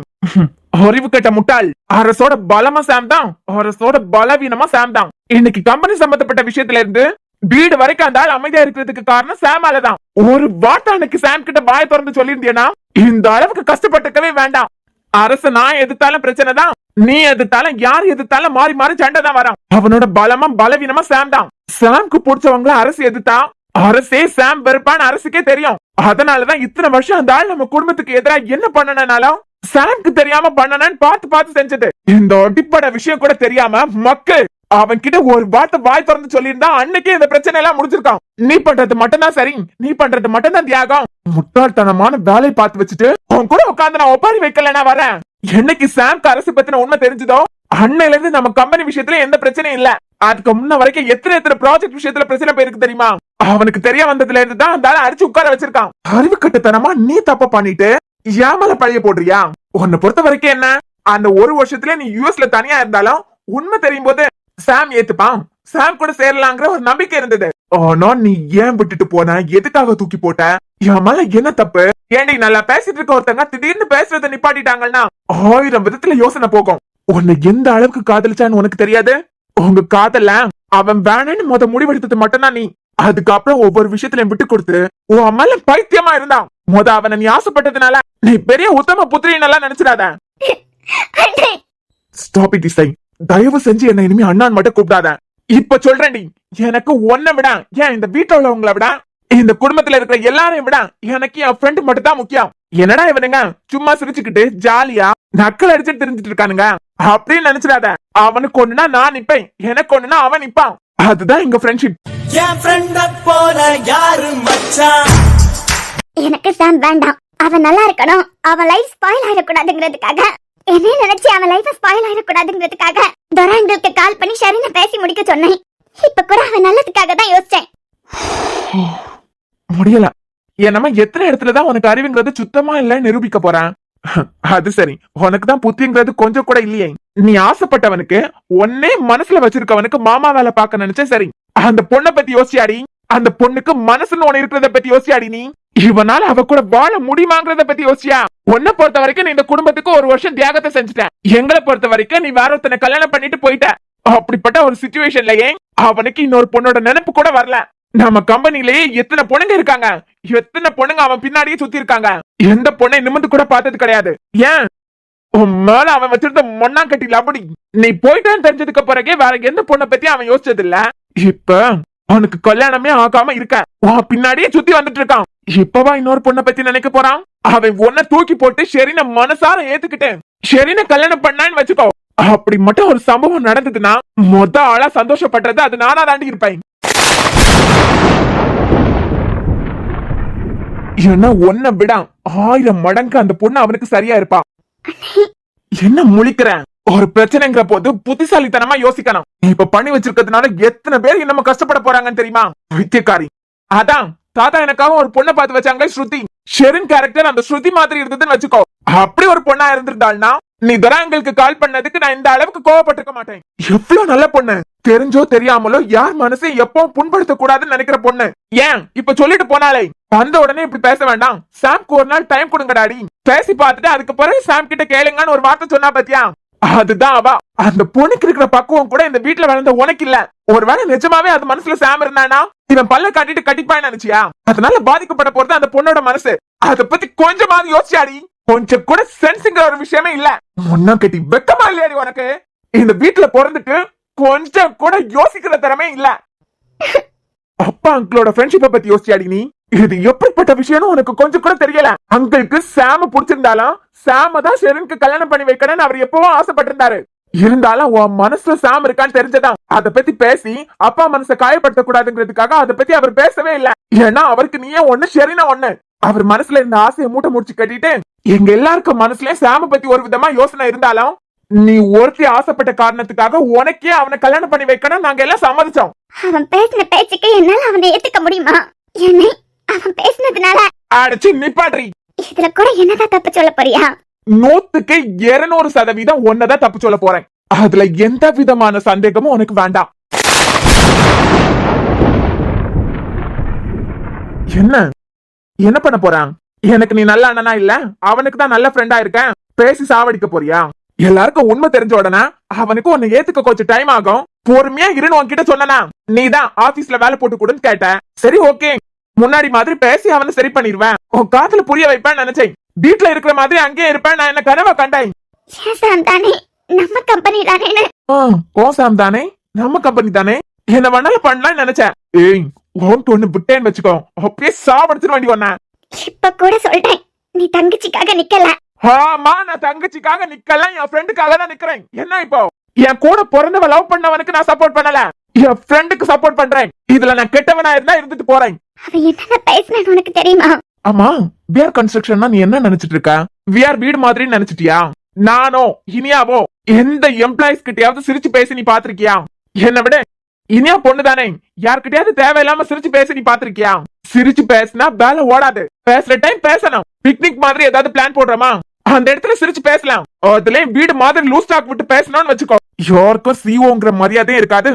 B: அறிவு கட்ட முட்டாள். அரசோட பலமா சாம் தான், அரசோட பலவீனமா சாம் தான். இன்னைக்கு கம்பெனி சம்பந்தப்பட்ட விஷயத்துல இருந்து வீடு வரைக்கும் அந்த ஆள் அமைதியா இருக்கிறதுக்கு காரணம் சாமால தான். ஒரு வார்த்தை அன்னைக்கு சாம் கிட்ட வாய திறந்து சொல்லியிருந்தேனா இந்த அளவுக்கு கஷ்டப்பட்டுக்கவே வேண்டாம். அரசு நான் எதிர்த்தாலும் பிரச்சனை தான், நீ எதிர்த்தாலும் யார் எதிர்த்தாலும் மாறி மாறி சண்டை தான் வரான். அவனோட பலமா பலவீனமா சாம் தான். சாம்க்கு பிடிச்சவங்கள அரசு எதிர்த்தா அரசே சாம் வெறுப்பான்னு அரசுக்கே தெரியும். அதனாலதான் இத்தனை வருஷம் அந்த ஆள் நம்ம குடும்பத்துக்கு எதிராக என்ன பண்ணனாலும் சாம்க்கு தெரியாம பண்ணனு பார்த்து செஞ்சது. இந்த அடிப்படை விஷயம் கூட தெரியாம மக்கள் அவன் கிட்ட ஒரு வார்த்தை வாய் திறந்து சொல்லியிருந்தா அன்னைக்கே இந்த பிரச்சனை எல்லாம் முடிஞ்சிருக்கான். நீ பண்றது மட்டும்தான் சரி, நீ பண்றது மட்டும்தான் தியாகம். முட்டாள்தனமான வேலை பார்த்து வச்சுட்டு அவன் கூட உட்காந்து நான் ஒப்பாரி வைக்கலன்னா வரேன். என்னைக்கு சாம்க்கு அரசு பத்தின உண்மை தெரிஞ்சதோ அன்னையில இருந்து நம்ம கம்பெனி விஷயத்துல எந்த பிரச்சனையும் இல்ல. அதுக்கு முன்ன வரைக்கும் எத்தனை ப்ராஜெக்ட் விஷயத்துல பிரச்சனை போயிருக்கு தெரியுமா? அவனுக்கு தெரிய வந்ததுல இருந்து தான் அந்த ஆளை அடிச்சு உட்கார வச்சிருக்கான். அறிவு கட்டுத்தனமா நீ தப்ப பண்ணிட்டு ஏமல பழைய போடுறியா? உன்னை பொறுத்த வரைக்கும் என்ன, அந்த ஒரு வருஷத்துல நீ யூஎஸ்ல தனியா இருந்தாலும் உண்மை தெரியும் போது சாம் ஏத்துப்பான், சாம் கூட சேரலாங்கிற ஒரு நம்பிக்கை இருந்தது. ஆனா நீ ஏன் விட்டுட்டு போன, எதுக்காக தூக்கி போட்ட, என் மேல என்ன தப்பு? ஏண்டி நல்லா பேசிட்டு இருக்க ஒருத்தங்க திடீர்னு பேசுறத நிப்பாட்டிட்டாங்கன்னா 1000 விதத்துல யோசனை போகும். உன்னை எந்த அளவுக்கு காதலிச்சான்னு உனக்கு தெரியாது. உங்க காதல அவன் வேணும்னு முடிவெடுத்தது மட்டும்தான் நீ. அதுக்கப்புறம் ஒவ்வொரு விஷயத்திலையும் விட்டு கொடுத்து உன் அம்மால பைத்தியமா இருந்தான். அவனை நீ ஆசைப்பட்டதுனால நீ பெரிய உத்தம புத்திரின்னு எல்லாம் நினைச்சிடாத. ஸ்டாப் இட் இசை. தயவு செஞ்சு என்ன இனிமே அண்ணான் மட்டும் கூப்பிடாத. இப்ப சொல்றேன்டி, எனக்கு ஒன்ன விட, ஏன் இந்த வீட்டுல உள்ளவங்களை விட, இந்த குடும்பத்துல இருக்கிற எல்லாரையும் விட எனக்கு என் ஃப்ரெண்ட் மட்டும் தான் முக்கியம். என்னடா இவனுங்க சும்மா சிரிச்சுக்கிட்டு ஜாலியா நக்கல் அடிச்சுட்டு தெரிஞ்சிட்டு இருக்கானுங்க அப்படின்னு நினைச்சிடாத. அவனுக்கு ஒண்ணுனா நான் நிப்பேன், எனக்கு ஒண்ணுனா அவன் நிப்பான். அதுதான் எங்க ஃப்ரெண்ட்ஷிப்.
D: எனக்கு சாம் வேண்டாம். அவன் நல்லா இருக்கணும், அவன் லைஃப் ஸ்பாயில் ஆயிடக்கூடாதுங்கிறதுக்காக என்ன நினைச்சு அவன் லைஃப் ஸ்பாயில் ஆயிடக்கூடாதுங்கிறதுக்காக துரைங்களுக்கு கால் பண்ணி ஷெரினை பேசி முடிக்க சொன்னேன். இப்ப கூட அவன் நல்லதுக்காக தான் யோசிச்சேன்.
B: முடியல. என்னமா எத்தனை இடத்துலதான் உனக்கு அறிவுங்கிறது சுத்தமா இல்ல நிரூபிக்க போறேன். அது சரி, உனக்கு தான் புத்திங்கிறது கொஞ்சம் கூட இல்லையே. நீ ஆசைப்பட்டவனுக்கு ஒன்னே மனசுல வச்சிருக்கவனுக்கு மாமா வேலை பார்க்க நினைச்ச. சரி, அந்த பொண்ணை பத்தி யோசியாடி. அந்த பொண்ணுக்கு மனசுன்னு ஒண்ணு இருக்கிறத பத்தி யோசியாடி. நீ இவனால அவ கூட வாழ முடியுமாங்கிறத பத்தி யோசியா? உன்னை பொறுத்த வரைக்கும் நீ இந்த குடும்பத்துக்கு ஒரு வருஷம் தியாகத்தை செஞ்சுட்ட. எங்களை பொறுத்த வரைக்கும் நீ வேற ஒருத்தனை கல்யாணம் பண்ணிட்டு போயிட்ட. அப்படிப்பட்ட ஒரு சிச்சுவேஷன்லயே அவனுக்கு இன்னொரு பொண்ணோட நினைப்பு கூட வரல. நம்ம கம்பெனிலேயே எத்தனை பொண்ணுங்க இருக்காங்க, எத்தனை பொண்ணுங்க அவன் பின்னாடியே சுத்தி இருக்காங்க. எந்த பொண்ணை நிமிந்து கூட பார்த்தது கிடையாது. ஏன் உன் மேல அவன் வச்சிருந்த மண்ணாங்கட்டில அப்படி நீ போயிட்டான்னு தெரிஞ்சதுக்கு பிறகே வேற எந்த பொண்ணை பத்தி அவன் யோசிச்சது இல்ல. இப்ப அவனுக்கு கல்யாணமே ஆகாம இருக்க உன் பின்னாடியே சுத்தி வந்துட்டு இருக்கான். இப்பவா இன்னொரு பொண்ணை பத்தி நினைக்க போறான்? அவன் ஒன்ன தூக்கி போட்டு ஷெரினை மனசார ஏத்துக்கிட்டு ஷெரினை கல்யாணம் பண்ணான்னு வச்சுக்கோ. அப்படி மட்டும் ஒரு சம்பவம் நடந்ததுன்னா மொத ஆளா சந்தோஷப்பட்டது அது நானா தாண்டி இருப்பேன். என்ன ஒன்ன விட 1000 மடங்கு அந்த பொண்ணு அவனுக்கு சரியா இருப்பான். என்ன முழிக்கிறேன்? ஒரு பிரச்சனைங்கிற போது புத்திசாலித்தனமா யோசிக்கணும். இப்ப பண்ணி வச்சிருக்கிறதுனால எத்தனை பேர் இன்னமும் கஷ்டப்பட போறாங்கன்னு தெரியுமா? வித்தியக்காரி. அதான் தாத்தா எனக்காக ஒரு பொண்ணை பார்த்து வச்சாங்க, ஸ்ருதி. ஷெரின் கேரக்டர் அந்த ஸ்ருதி மாதிரி இருந்ததுன்னு வச்சுக்கோ. அப்படி ஒரு பொண்ணா இருந்திருந்தாள்னா நீ துரைங்களுக்கு கால் பண்ணதுக்கு நான் இந்த அளவுக்கு கோவப்பட்டிருக்க மாட்டேன். எவ்வளவு நல்ல பொண்ணு. தெரிஞ்சோ தெரியாமலோ யார் மனசை எப்போ புண்படுத்த கூடாதுன்னு நினைக்கிற பொண்ணு. ஏன் இப்ப சொல்லிட்டு போனாலே வந்த உடனே இப்படி பேச வேண்டாம். சாம்க்கு ஒரு நாள் டைம் கொடுங்கடாடி, பேசி பார்த்துட்டு அதுக்கு பிறகு சாம் கிட்ட கேளுங்கன்னு ஒரு வார்த்தை சொன்னா பாத்தியா? அதுதான் அவ. அந்த பொண்ணுக்கு இருக்கிற பக்குவம் கூட இந்த வீட்டுல வளர்ந்த உனக்கு இல்ல. ஒருவேளை நிஜமாவே அது மனசுல சாம் இருந்தானா இவன் பல்ல காட்டிட்டு கட்டிப்பான்னு நினைச்சியா? அதனால பாதிக்கப்பட போறது அந்த பொண்ணோட மனசு. அத பத்தி கொஞ்சமாவது யோசிச்சாடி? கொஞ்சம் கூட சென்ஸ்ங்கிற ஒரு விஷயமே இல்ல. முன்ன கட்டி வெக்கமா இல்லையாடி உனக்கு? இந்த வீட்டுல பிறந்துட்டு கொஞ்சம் கூட யோசிக்கிற திறமே இல்ல. அப்பா அங்கிளோட ஃப்ரெண்ட்ஷிப்பை பத்தி யோசிச்சாடி நீ? இது எப்படிப்பட்ட விஷயம்னு உனக்கு கொஞ்சம் கூட தெரியல. அங்கிளுக்கு சாம பிடிச்சிருந்தாலும் சாம தான் ஷெரினுக்கு கல்யாணம் பண்ணி வைக்கணும்னு அவர் எப்பவும் ஆசைப்பட்டிருந்தாரு. இருந்தாலும் உன் மனசுல சாம் இருக்கான்னு தெரிஞ்சதான் அத பத்தி பேசி அப்பா மனசை காயப்படுத்த கூடாதுங்கிறதுக்காக அத பத்தி அவர் பேசவே இல்ல. ஏன்னா அவருக்கு நீயே ஒண்ணு ஷெரினா ஒண்ணு. அவர் மனசுல இருந்த ஆசையை மூட்டை முடிச்சு கட்டிட்டு எங்க எல்லாருக்கும் மனசுலயும் சாம பத்தி ஒரு விதமா யோசனை இருந்தாலும் நீ ஒருத்தி ஆசைப்பட்ட காரணத்துக்காக உனக்கே அவனை கல்யாணம் பண்ணி வைக்கணும் நாங்க எல்லாம் சம்மதிச்சோம்.
D: அவன் பேசின பேச்சுக்கு என்னால அவனை ஏத்துக்க முடியுமா? என்னை அவன் பேசினதுனால
B: அடிச்சு நிப்பாட்ரி.
D: இதுல கூட என்னதான் தப்பு சொல்ல போறியா?
B: 100க்கு 200% ஒன்னதான் தப்பு சொல்ல போறேன். அதுல எந்த விதமான சந்தேகமும் உனக்கு வேண்டாம். என்ன என்ன பண்ண போறான்? எனக்கு நீ நல்ல அண்ணனா இல்ல, அவனுக்கு தான் நல்ல ஃப்ரெண்டா இருக்கேன். பேசி சாவடிக்க போறியா? எல்லாருக்கும் உண்மை தெரிஞ்ச உடனே அவனுக்கு உன்னை ஏத்துக்க கொஞ்சம் டைம் ஆகும். பொறுமையா இருன்னு உன்கிட்ட சொன்னா நீதான் ஆபீஸ்ல வேலை போட்டு கொடுன்னு கேட்ட. சரி ஓகே, முன்னாடி மாதிரி பேசி அவனை சரி பண்ணிடுவேன். உன் காத்துல புரிய வைப்பேன்னு நினைச்சேன். வீட்டுல இருக்கிற மாதிரி அங்கேயே இருப்பேன். நான் என்ன கனவா கண்டேன்?
D: நம்ம கம்பெனி தானே?
B: ஓ சாம் தானே, நம்ம கம்பெனி தானே. என்ன வேணாலும் பண்ணலாம்னு நினைச்சேன். ஏய் உன்ட்டு ஒண்ணு விட்டேன்னு வச்சுக்கோ, அப்படியே சாவடிச்சிட வேண்டி ஒன்ன.
D: இப்ப கூட சொல்றேன், நீ தங்கச்சிக்காக நிக்கல.
B: ஆமா, நான் தங்கச்சிக்காக நிக்கல, என் ஃப்ரெண்டுக்காக தான் நிக்கிறேன். என்ன இப்போ என் கூட பிறந்தவ லவ் பண்ணவனுக்கு நான் சப்போர்ட் பண்ணல, என் ஃப்ரெண்டுக்கு சப்போர்ட் பண்றேன். இதுல நான் கெட்டவனா இருந்தா இருந்துட்டு போறேன்.
D: அவன் என்ன பேசினது உனக்கு தெரியுமா?
B: ஆமா, விஆர் கன்ஸ்ட்ரக்ஷன்னா நீ என்ன நினைச்சிட்டு இருக்க? விஆர் வீடு மாதிரி நினைச்சிட்டியா? நானோ இனியாவோ எந்த எம்ப்ளாயிஸ் கிட்டயாவது சிரிச்சு பேசி நீ பாத்திருக்கியா? என்ன விட இனியா பொண்ணு தானே, யார்கிட்டயாவது தேவையில்லாம சிரிச்சு பேசி நீ பாத்திருக்கியா? சிரிச்சு பேசினா வேலை ஓடாது. பேசுற டைம் பேசணும். பிக்னிக் மாதிரி ஏதாவது பிளான் போடுறோமா, அந்த இடத்துல சிரிச்சு பேசலாம். அதுல வீடு மாதிரி லூஸ் டாக் விட்டு பேசணும்னு வச்சுக்கோ, யாருக்கும் சிஓங்கிற மரியாதையும் இருக்காது,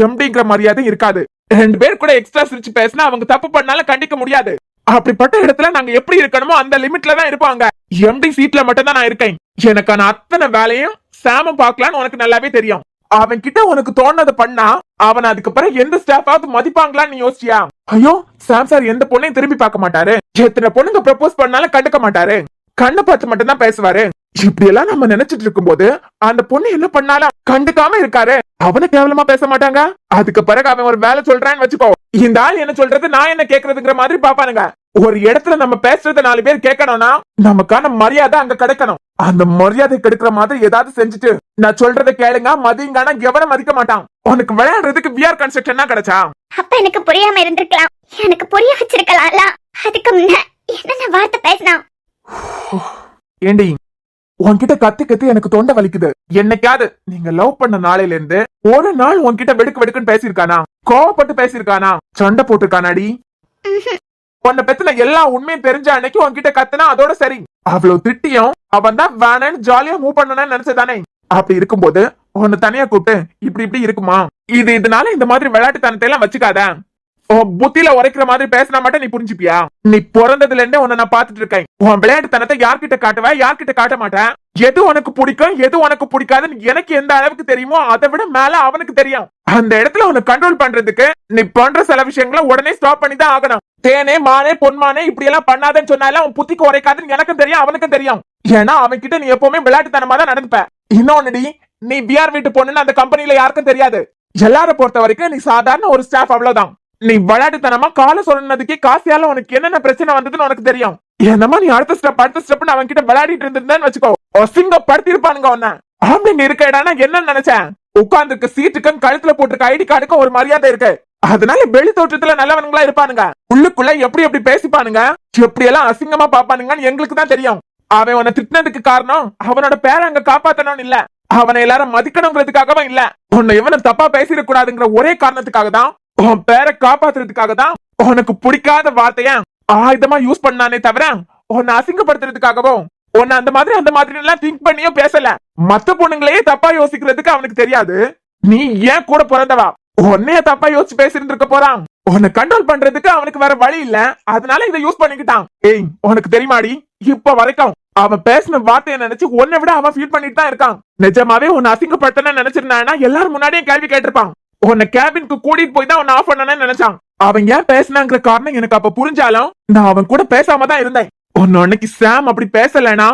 B: எம்டிங்கிற மரியாதையும் இருக்காது. 2 பேர் கூட எக்ஸ்ட்ரா சிரிச்சு பேசினா அவங்க தப்பு பண்ணாலும் கண்டிக்க முடியாது. அப்படிப்பட்ட இடத்துல நாங்க எப்படி இருக்கணுமோ அந்த லிமிட்ல தான் இருப்பாங்க. எம்டி சீட்ல மட்டும் தான் நான் இருக்கேன். எனக்கான அத்தனை வேலையும் சாம பாக்கலான்னு உனக்கு நல்லாவே தெரியும். அவன் கிட்ட உனக்கு தோணதை பண்ணா அவன் அதுக்கு பிறகு எந்த ஸ்டாஃபாவது மதிப்பாங்களான்னு யோசிச்சியா? ஐயோ சாம் சார் எந்த பொண்ணையும் திரும்பி பார்க்க மாட்டாரு, எத்தனை பொண்ணுங்க ப்ரப்போஸ் பண்ணாலும் கண்டுக்க மாட்டாரு, கண்ணை பார்த்து மட்டும் தான் பேசுவாரு. இப்படி எல்லாம் நம்ம நினைச்சிட்டு இருக்கும் போது அந்த பொண்ணு என்ன பண்ணாலும் கண்டுக்காம இருக்காரு. அவனை கேவலமா பேச மாட்டாங்க. அதுக்கு பிறகு அவன் ஒரு வேலை சொல்றான்னு வச்சுக்கோ, இந்த ஆள் என்ன சொல்றது நான் என்ன கேக்குறதுங்கிற மாதிரி பாப்பானுங்க. ஒரு இடத்துல நம்ம பேசுறத 4 பேர் கேட்கணும்னா நமக்கான மரியாதை அங்க கிடைக்கணும். அந்த மரியாதை கெடுக்கிற மாதிரி ஏதாவது செஞ்சுட்டு நான் சொல்றதை கேளுங்க மதியங்கானா எவனும் மதிக்க மாட்டான். உனக்கு விளையாடுறதுக்கு விஆர் கன்ஸ்ட்ரக்ஷன் கிடைச்சா?
D: அப்ப எனக்கு புரியாம இருந்திருக்கலாம், எனக்கு புரிய வச்சிருக்கலாம்ல. அதுக்கு முன்ன என்னென்ன வார்த்தை பேசினா?
B: ஏண்டி உன்கிட்ட கத்தி கத்தி எனக்கு தொண்டை வலிக்குது. என்னைக்காவது நீங்க லவ் பண்ண நாளையில இருந்து ஒரு நாள் உன்கிட்ட வெடுக்கு வெடுக்குன்னு பேசியிருக்கானா? கோவப்பட்டு பேசியிருக்கானா? சண்டை போட்டிருக்கானாடி? உன்னை பத்தின எல்லா உண்மையும் தெரிஞ்ச அன்னைக்கு உன்கிட்ட கத்துனா அதோட சரி. அவ்வளவு திட்டியும் அவன் தான் வேணான்னு ஜாலியா மூவ் பண்ணணும்னு நினைச்சதானே? அப்படி இருக்கும்போது உன்னை தனியா கூப்பிட்டு இப்படி இப்படி இருக்குமா, இதனால இந்த மாதிரி விளையாட்டுத்தனத்தை எல்லாம் வச்சுக்காத. புத்தியில உரைக்கிற மாதிரி பேசினா மட்டும் நீ புரிஞ்சுப்பியா? நீ பிறந்ததுல இருந்தே உன்னை நான் பாத்துட்டு இருக்கேன். உன் விளையாட்டுத்தனத்தை யார்கிட்ட காட்டுவ, யார்கிட்ட காட்ட மாட்டேன். எது உனக்கு பிடிக்கும், எது உனக்கு பிடிக்காதுன்னு எனக்கு எந்த அளவுக்கு தெரியுமோ அதை விட மேல அவனுக்கு தெரியும். அந்த இடத்துல உன்னை கண்ட்ரோல் பண்றதுக்கு நீ பண்ற சில விஷயங்களை உடனே ஸ்டாப் பண்ணி தான் ஆகணும். தேனே மானே பொன்மானே இப்படி எல்லாம் பண்ணாதன்னு சொன்னாலும் அவன் புத்திக்கு உரைக்காதுன்னு எனக்கும் தெரியும், அவனுக்கும் தெரியும். ஏன்னா அவன் கிட்ட நீ எப்பவுமே விளையாட்டுத்தனமா தான் நடந்துப்ப. இன்னொன்னுடி, நீ பிஆர் வீட்டு பொண்ணுன்னு அந்த கம்பெனில யாருக்கும் தெரியாது. எல்லாரும் பொறுத்த வரைக்கும் நீ சாதாரண ஒரு ஸ்டாஃப், அவ்வளவுதான். நீ விளையாட்டுத்தனமா கால சொன்னதுக்கே காசியால உனக்கு என்னென்ன பிரச்சனை வந்ததுன்னு உனக்கு தெரியும். என்னமா நீ அடுத்த ஸ்டெப் அவன் கிட்ட விளையாடிட்டு இருந்திருந்தேன்னு வச்சுக்கோ, அசிங்கப்படுத்தி இருப்பானுங்க உன்ன. ஆம்பளைங்க இருக்க இடம்னா என்ன நினைச்சேன்? உட்கார்ந்துருக்க சீட்டுக்கும் கழுத்துல போட்டிருக்க ஐடி கார்டுக்கும் ஒரு மரியாதை இருக்கு. அதனால வெளி தோற்றத்துல நல்லவனுங்களா இருப்பானுங்க, உள்ளுக்குள்ள எப்படி எப்படி பேசிப்பானுங்க, எப்படி எல்லாம் அசிங்கமா பாப்பானுங்கன்னு எங்களுக்கு தான் தெரியும். அவன் உன்னை திட்டினதுக்கு காரணம் அவனோட பேரை அங்க காப்பாத்தணும்னு இல்ல, அவனை எல்லாரும் மதிக்கணுங்கிறதுக்காகவும் இல்ல, உன்னை இவனை தப்பா பேசிடக்கூடாதுங்கிற ஒரே காரணத்துக்காக தான், உன் பேரை காப்பாத்துறதுக்காக தான் உனக்கு பிடிக்காத வார்த்தைய ஆயுதமா யூஸ் பண்ணானே தவிர உன்னை அசிங்கப்படுத்துறதுக்காகவும் உன்னை அந்த மாதிரி எல்லாம் திங்க் பண்ணியோ பேசல. மத்த பொண்ணுங்களையே தப்பா யோசிக்கிறதுக்கு அவனுக்கு தெரியாது. நீ ஏன் கூட பிறந்தவா, உன்னைய தப்பா யோசிச்சு பேசிட்டு இருக்க போறான். உன்னை கண்ட்ரோல் பண்றதுக்கு அவனுக்கு வேற வழி இல்ல, அதனால இதை யூஸ் பண்ணிக்கிட்டான். ஏய், உனக்கு தெரியுமாடி, இப்ப வரைக்கும் அவன் பேசின வார்த்தையை நினைச்சு உன்னை விட அவன் ஃபீல் பண்ணிட்டு தான் இருக்கான். நிஜமாவே உன்னை அசிங்கப்படுத்தணும்னு நினைச்சிருந்தானா எல்லாரும் முன்னாடியே கேள்வி கேட்டிருப்பான். உன்னை கேபினுக்கு கூட்டிட்டு போய் தான் உன்னை ஆஃப் பண்ணணும்னு நினைச்சான். அவன் ஏன் பேசினாங்கிற காரணம் எனக்கு அப்ப புரிஞ்சாலும் நான் அவன் கூட பேசாம தான் இருந்தேன். உன்னைக்கு சாம் அப்படி பேசலனா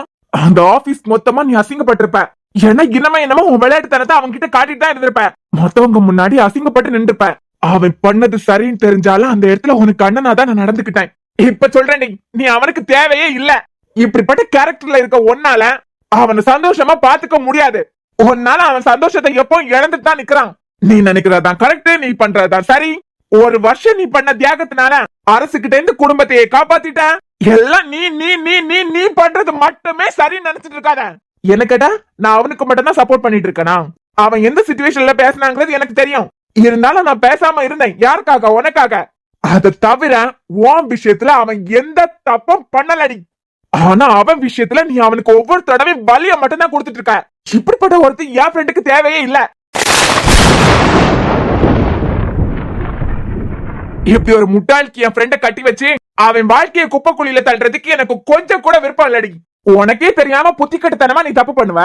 B: அந்த ஆபீஸ் மொத்தமா நீ அசிங்கப்பட்டிருப்ப. ஏன்னா என்னமோ உன் விளையாட்டுத்தனத்தை அவன் கிட்ட காட்டிட்டு தான் இருந்திருப்ப. மத்தவங்க முன்னாடி அசிங்கப்பட்டு நின்றுப்ப. அவன் பண்ணது சரின்னு தெரிஞ்சாலும் அந்த இடத்துல உனக்கு அண்ணனா தான் நான் நடந்துக்கிட்டேன். இப்ப சொல்றேன், நீ அவனுக்கு தேவையே இல்ல. இப்படிப்பட்ட கேரக்டர்ல இருக்க ஒன்னால அவனை சந்தோஷமா பாத்துக்க முடியாது. உன்னால அவன் சந்தோஷத்தை எப்போ இழந்துட்டு தான் நிக்கிறான். நீ நினைக்கிறதான் கரெக்ட், நீ பண்றதுதான் சரி. ஒரு வருஷம் நீ பண்ண தியாகத்தினால அரசுகிட்ட இருந்து குடும்பத்தையே காப்பாத்திட்ட. எல்லாம் நீ நீ நீ நீ நீ பண்றது மட்டுமே சரின்னு நினைச்சிட்டு இருக்காத. என்ன கேட்டா, நான் அவனுக்கு மட்டும் தான் சப்போர்ட் பண்ணிட்டு இருக்கேனா? அவன் எந்த சிச்சுவேஷன்ல பேசினாங்கிறது எனக்கு தெரியும். இருந்தாலும் நான் பேசாம இருந்தேன். யாருக்காக? உனக்காக. அதை தவிர உன் விஷயத்துல அவன் எந்த தப்பும் பண்ணலடி. ஆனா அவன் விஷயத்துல நீ அவனுக்கு ஒவ்வொரு தடவையும் வலிய மட்டும் தான் கொடுத்துட்டு இருக்க. இப்படிப்பட்ட ஒருத்தர் என் ஃப்ரெண்டுக்கு தேவையே இல்ல. இப்படி ஒரு முட்டாளுக்கு என் ஃப்ரெண்ட கட்டி வச்சு அவன் வாழ்க்கையை குப்பைக்குழியில தள்ளுறதுக்கு எனக்கு கொஞ்சம் கூட விருப்பம் இல்லடி. உனக்கே தெரியாம புத்திக்கட்டுத்தனமா நீ தப்பு பண்ணுவ.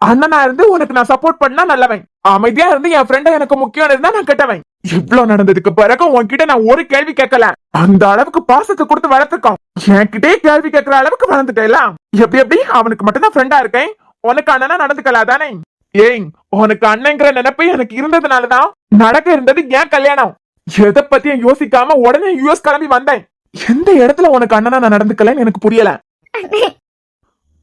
B: அண்ணனா இருந்து உனக்கு நான் சப்போர்ட் பண்ணா நல்லவன், அமைதியா இருந்து என் ஃப்ரெண்ட எனக்கு முக்கியம் இருந்தா நான் கெட்டவன். இவ்வளவு நடந்ததுக்கு பிறகு உன்கிட்ட நான் ஒரு கேள்வி கேட்கல. அந்த அளவுக்கு பாசத்தை கொடுத்து வளர்த்துக்கோம். என்கிட்டே கேள்வி கேட்கிற அளவுக்கு வளர்ந்துட்டேல. எப்படி அவனுக்கு மட்டும் தான் ஃப்ரெண்டா இருக்கேன், உனக்கு அண்ணனா நடந்துக்கலாம் தானே? ஏய், உனக்கு அண்ணங்கிற நினைப்பு எனக்கு இருந்ததுனாலதான் நடக்க இருந்தது ஏன் கல்யாணம். எதை பத்தியும் யோசிக்காம உடனே யூஎஸ் கிளம்பி வந்தேன். எந்த இடத்துல உனக்கு அண்ணனா நான் நடந்துக்கலன்னு எனக்கு புரியல.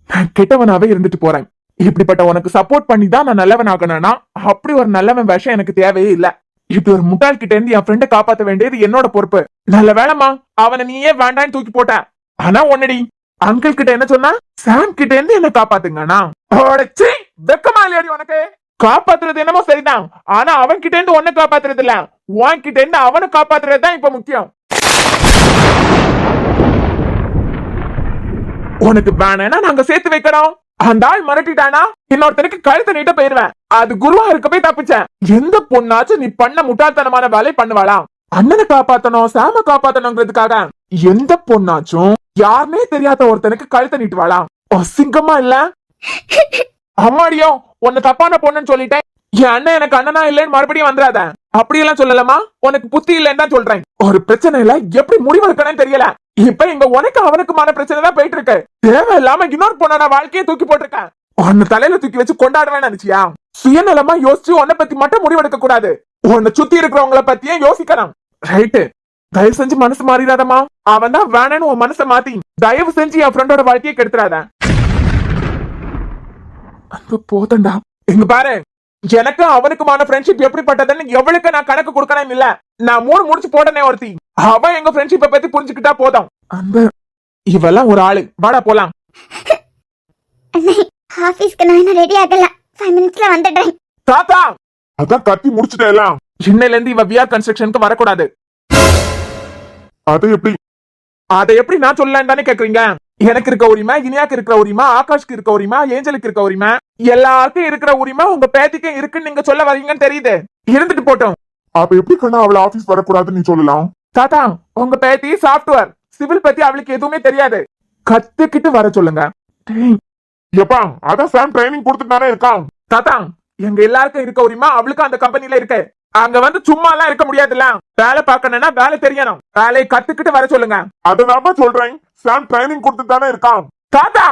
B: நான் கெட்டவனாவே இருந்துட்டு போறேன். இப்படிப்பட்ட உனக்கு சப்போர்ட் பண்ணி தான் நான் நல்லவன் ஆகணும்னா அப்படி ஒரு நல்லவன் விஷயம் எனக்கு தேவையே இல்ல. இப்படி ஒரு முட்டாள் கிட்ட இருந்து என் ஃப்ரெண்ட காப்பாத்த வேண்டியது என்னோட பொறுப்பு. நல்ல வேலைமா அவனை நீயே வேண்டான்னு தூக்கி போட்ட. ஆனா ஒன்னடி, அங்கிள் கிட்ட என்ன சொன்னா, சாம் கிட்ட இருந்து என்ன காப்பாத்துங்கண்ணா. வெக்கமா இல்லையாடி உனக்கு? காப்பாத்துறது என்னமோ சரிதான், ஆனா அவன் கிட்ட இருந்து ஒன்ன காப்பாத்துறது இல்ல, உன் கிட்ட இருந்து அவனை காப்பாத்துறது தான் இப்ப முக்கியம். உனக்கு வேணா நாங்க சேர்த்து வைக்கிறோம். அந்த ஆள் மிரட்டிட்டானா இன்னொருத்தனுக்கு கழுத்தை நீட்ட போயிருவேன். அது குருவா இருக்க போய் தப்பிச்சேன். எந்த பொண்ணாச்சும் நீ பண்ண முட்டாள்தனமான வேலை பண்ணுவாளா? அண்ணனை காப்பாத்தணும், சாம காப்பாத்தணுங்கிறதுக்காக எந்த பொண்ணாச்சும் யாருமே தெரியாத ஒருத்தனுக்கு கழுத்தை நீட்டுவாளா? அசிங்கமா இல்ல? அம்மாடியோ, உன்னை தப்பான பொண்ணுன்னு சொல்லிட்டேன். என் அண்ணன் எனக்கு அண்ணனா இல்லைன்னு மறுபடியும் வந்துடாத. அப்படியெல்லாம் சொல்லலாமா? உனக்கு புத்தி இல்லைன்னு தான் சொல்றேன். ஒரு பிரச்சனை இல்ல, எப்படி முடிவெடுக்கணும்னு தெரியல. இப்ப இங்க உனக்கு அவனுக்குமான பிரச்சனை தான் போயிட்டு இருக்கு. தேவையில்லாம இன்னொரு பொண்ணோட வாழ்க்கையை தூக்கி போட்டிருக்கேன். உன்னை தலையில தூக்கி வச்சு கொண்டாடுவேன்னு நினைச்சியா? சுயநலமா யோசிச்சு உன்னை பத்தி மட்டும் முடிவெடுக்க கூடாது. உன்னை சுத்தி இருக்கிறவங்கள பத்தியே யோசிக்கலாம். ரைட்டு, தயவு செஞ்சு மனசு மாறிடாதமா. அவன் தான் வேணும்னு உன் மனசை மாத்தி தயவு செஞ்சு என் ஃப்ரெண்டோட வாழ்க்கையை கெடுத்துறாத. அங்க போதண்டா. இங்க பாரு, எனக்கு அவனுக்குமான ஃப்ரெண்ட்ஷிப் எப்படிப்பட்டதுன்னு எவளுக்கு நான் கணக்கு கொடுக்கணும் இல்ல. நான் 3 முடிச்சு போட்டனே ஒருத்தி, அவ எங்க ஃப்ரெண்ட்ஷிப்பை பத்தி புரிஞ்சுக்கிட்டா போதும். அந்த இவெல்லாம் ஒரு ஆளு. வாடா போலாம்.
D: ஆபீஸ்க்கு நான் இன்னும் ரெடி ஆகல. 5 மினிட்ஸ்ல வந்துடுறேன்.
B: தாத்தா,
C: அதான் கத்தி முடிச்சுட்டேலாம்.
B: இன்னையில இருந்து இவ விஆர் கன்ஸ்ட்ரக்ஷனுக்கு வரக்கூடாது.
C: அது எப்படி?
B: அதை எப்படி நான் சொல்லலான்னு தானே கேக்குறீங்க? எனக்கு இருக்க உரிமை, இனியாக்கு இருக்கிற உரிமை, ஆகாஷ்க்கு இருக்க உரிமை, ஏஞ்சலுக்கு இருக்க உரிமை, எல்லாருக்கும் இருக்கிற உரிமை உங்க பேத்திக்கும் இருக்குன்னு நீங்க சொல்ல வரீங்கன்னு தெரியுது. இருந்துட்டு போட்டோம்.
C: அப்ப எப்படி கண்ணா அவளை ஆபீஸ் வரக்கூடாதுன்னு நீ சொல்லலாம்?
B: தாத்தா, உங்க பேத்தி சாஃப்ட்வேர், சிவில் பத்தி அவளுக்கு எதுவுமே தெரியாது. கத்துக்கிட்டு வர சொல்லுங்க.
C: எப்பா அதான் சாம் ட்ரைனிங் கொடுத்துட்டு இருக்கான்.
B: தாத்தா, எங்க எல்லாருக்கும் இருக்க உரிமை அவளுக்கு அந்த கம்பெனில இருக்கு. அங்க வந்து சும்மா எல்லாம் இருக்க முடியாதுல்ல. வேலை பார்க்கணும்னா வேலை தெரியணும். வேலையை கத்துக்கிட்டு வர சொல்லுங்க.
C: அதனால சொல்றேன், சாம் ட்ரைனிங் கொடுத்துட்டு இருக்கான்.
B: தாத்தா,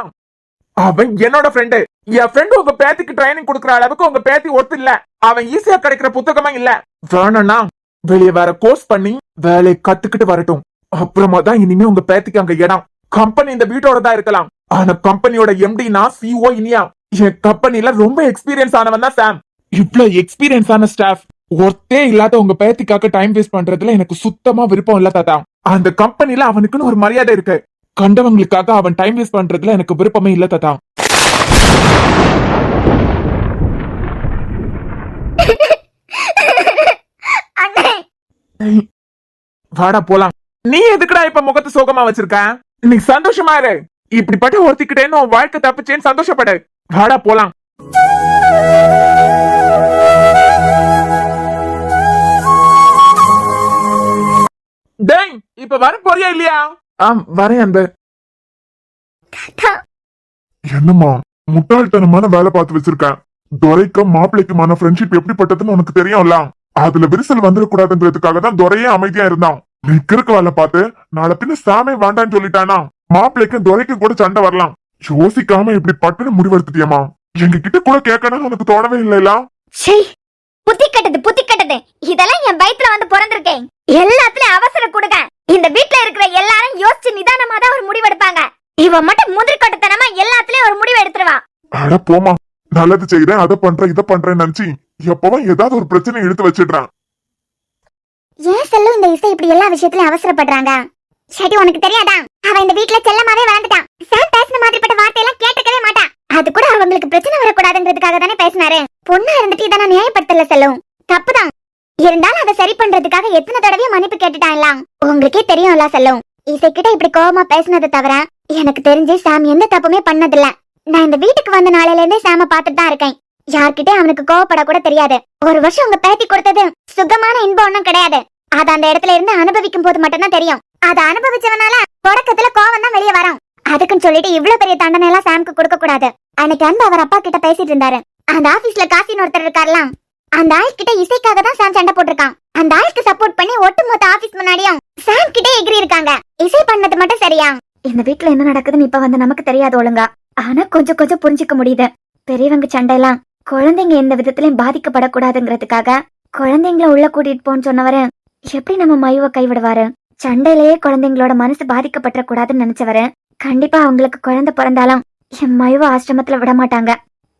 B: அவன் என்னோட ஃப்ரெண்டு. என் ஃப்ரெண்டு உங்க பேத்திக்கு ட்ரைனிங் கொடுக்கற அளவுக்கு உங்க பேத்தி ஒத்து இல்ல. அவன் ஈஸியா கிடைக்கிற புத்தகமா இல்ல. வேணும்னா வெளியே வேற கோர்ஸ் பண்ணி வேலையை கத்துக்கிட்டு வரட்டும். அப்புறமா தான் இனிமே உங்க பேத்திக்கு அங்க இடம். கம்பெனி இந்த வீட்டோட தான் இருக்கலாம். ஆனா கம்பெனியோட எம்டினா சிஓ இனியா. என் கம்பெனில ரொம்ப எக்ஸ்பீரியன்ஸ் ஆனவன் தான் சாம். இவ்வளவு எக்ஸ்பீரியன்ஸ் ஆன ஸ்டாஃப் ஒருத்தே இல்லாத உங்க பேத்திக்காக டைம் வேஸ்ட் பண்றதுல எனக்கு சுத்தமா விருப்பம் இல்ல தாத்தா. அந்த கம்பெனில அவனுக்குன்னு ஒரு மரியாதை இருக்கு. கண்டவங்களுக்காக அவன் டைம் வேஸ்ட் பண்றதுல எனக்கு விருப்பமே இல்ல தாத்தா. வாடா போலாம். நீ எதுக்குடா இப்ப முகத்தை சோகமா வச்சிருக்க? நீ சந்தோஷமா இரு. இப்படிப்பட்ட ஒருத்திக்கிட்டேன்னு உன் வாழ்க்கை தப்புச்சேன்னு சந்தோஷப்படு. வாடா போலாம். டேய், இப்ப வர போறியா இல்லையா? வரேன் அன்பு.
C: என்னம்மா முட்டாள்தனமான வேலை பார்த்து வச்சிருக்கேன். துரைக்கும் மாப்பிள்ளைக்குமான ஃப்ரெண்ட்ஷிப் எப்படிப்பட்டதுன்னு உனக்கு தெரியும்ல. அதுல விரிசல் வந்துடக்கூடாதுன்றதுக்காக தான் துரையே அமைதியா இருந்தான். நீ கிறுக்கு வேலை பார்த்து நாளை பின்ன சாமே வேண்டான்னு சொல்லிட்டானா மாப்பிள்ளைக்கும் துரைக்கும் கூட சண்டை வரலாம். யோசிக்காம இப்படி பட்டுன்னு முடிவெடுத்துட்டியம்மா. எங்க கிட்ட கூட கேட்கணும்னு உனக்கு தோணவே இல்லைல?
D: புத்தி கட்டது. இதெல்லாம் என் வயித்துல வந்து பிறந்திருக்கேன். எல்லாத்துலயும் அவசரம் கொடுங்க. இந்த வீட்ல இருக்கிற எல்லாரும் யோசிச்சு நிதானமா தான் ஒரு முடிவெடுப்பாங்க. இவ மட்டும் முதிர்கட்டத்தனமா எல்லாத்துலயும் ஒரு முடிவு எடுத்துருவா.
C: அட போமா, நல்லது செய்யறேன், அதை பண்றேன், இதை பண்றேன்னு நினைச்சு எப்பவும் ஏதாவது ஒரு பிரச்சனை எடுத்து வச்சிடுறான்.
D: ஏன் செல்லும் இந்த இசை இப்படி எல்லா விஷயத்திலயும் அவசரப்படுறாங்க? சரி, உனக்கு தெரியாதா? அவன் இந்த வீட்ல செல்லமாவே வளர்ந்துட்டான். சாம் பேசின மாதிரிப்பட்ட வார்த்தையெல்லாம் கேட்டுக்கவே மாட்டான். அது கூட அவங்களுக்கு பிரச்சனை வரக்கூடாதுன்றதுக்காக தானே பேசினாரு. பொண்ணா இருந்துட்டு இதை நான் நியாயப்படுத்தல செல்லும். தப்புதான். இருந்தாலும் அதை சரி பண்றதுக்காக எத்தனை தடவையும் மன்னிப்பு கேட்டுட்டான்ல. உங்களுக்கே தெரியும்ல செல்லும். இசை கிட்ட இப்படி கோவமா பேசினதை தவிர எனக்கு தெரிஞ்சு சாம் எந்த தப்புமே பண்ணதில்ல. நான் இந்த வீட்டுக்கு வந்த நாளையில இருந்தே சாம பாத்துட்டு தான் இருக்கேன். யார்கிட்ட அவனுக்கு கோவப்பட கூட தெரியாது. ஒரு வருஷம் உங்க பேத்தி கொடுத்தது சுகமான இன்பம் ஒன்னும் கிடையாது. அது அந்த இடத்துல இருந்து அனுபவிக்கும் போது மட்டும்தான் தெரியும். அதை அனுபவிச்சவனால தொடக்கத்துல கோவம் தான் வெளியே வரும். அதுக்குன்னு சொல்லிட்டு இவ்வளவு பெரிய தண்டனை எல்லாம் சாம்க்கு கொடுக்க கூடாது. அன்னைக்கு அன்பு அவர் அப்பா கிட்ட பேசிட்டு இருந்தாரு. அந்த ஆபீஸ்ல காசின்னு ஒருத்தர் இருக்காருலாம், அந்த ஆள் கிட்ட இசைக்காக தான் சாம் சண்டை போட்டிருக்கான். அந்த ஆளுக்கு சப்போர்ட் பண்ணி ஒட்டுமொத்த ஆபீஸ் முன்னாடியும் சாம் கிட்டே எகிரி இருக்காங்க. இசை பண்ணது மட்டும் சரியா? இந்த வீட்டுல என்ன நடக்குதுன்னு இப்ப வந்து நமக்கு தெரியாது ஒழுங்கா. ஆனா கொஞ்சம் கொஞ்சம் புரிஞ்சுக்க முடியுது. பெரியவங்க சண்டைலாம் குழந்தைங்க எந்த விதத்திலயும் பாதிக்கப்படக்கூடாதுங்கிறதுக்காக குழந்தைங்கள உள்ள கூட்டிட்டு போன்னு சொன்னவரு எப்படி நம்ம மயுவை கைவிடுவாரு? சண்டையிலேயே குழந்தைங்களோட மனசு பாதிக்கப்பட்ட கூடாதுன்னு நினைச்சவரு கண்டிப்பா அவங்களுக்கு குழந்தை பிறந்தாலும் என் மயுவை ஆசிரமத்துல விட மாட்டாங்க.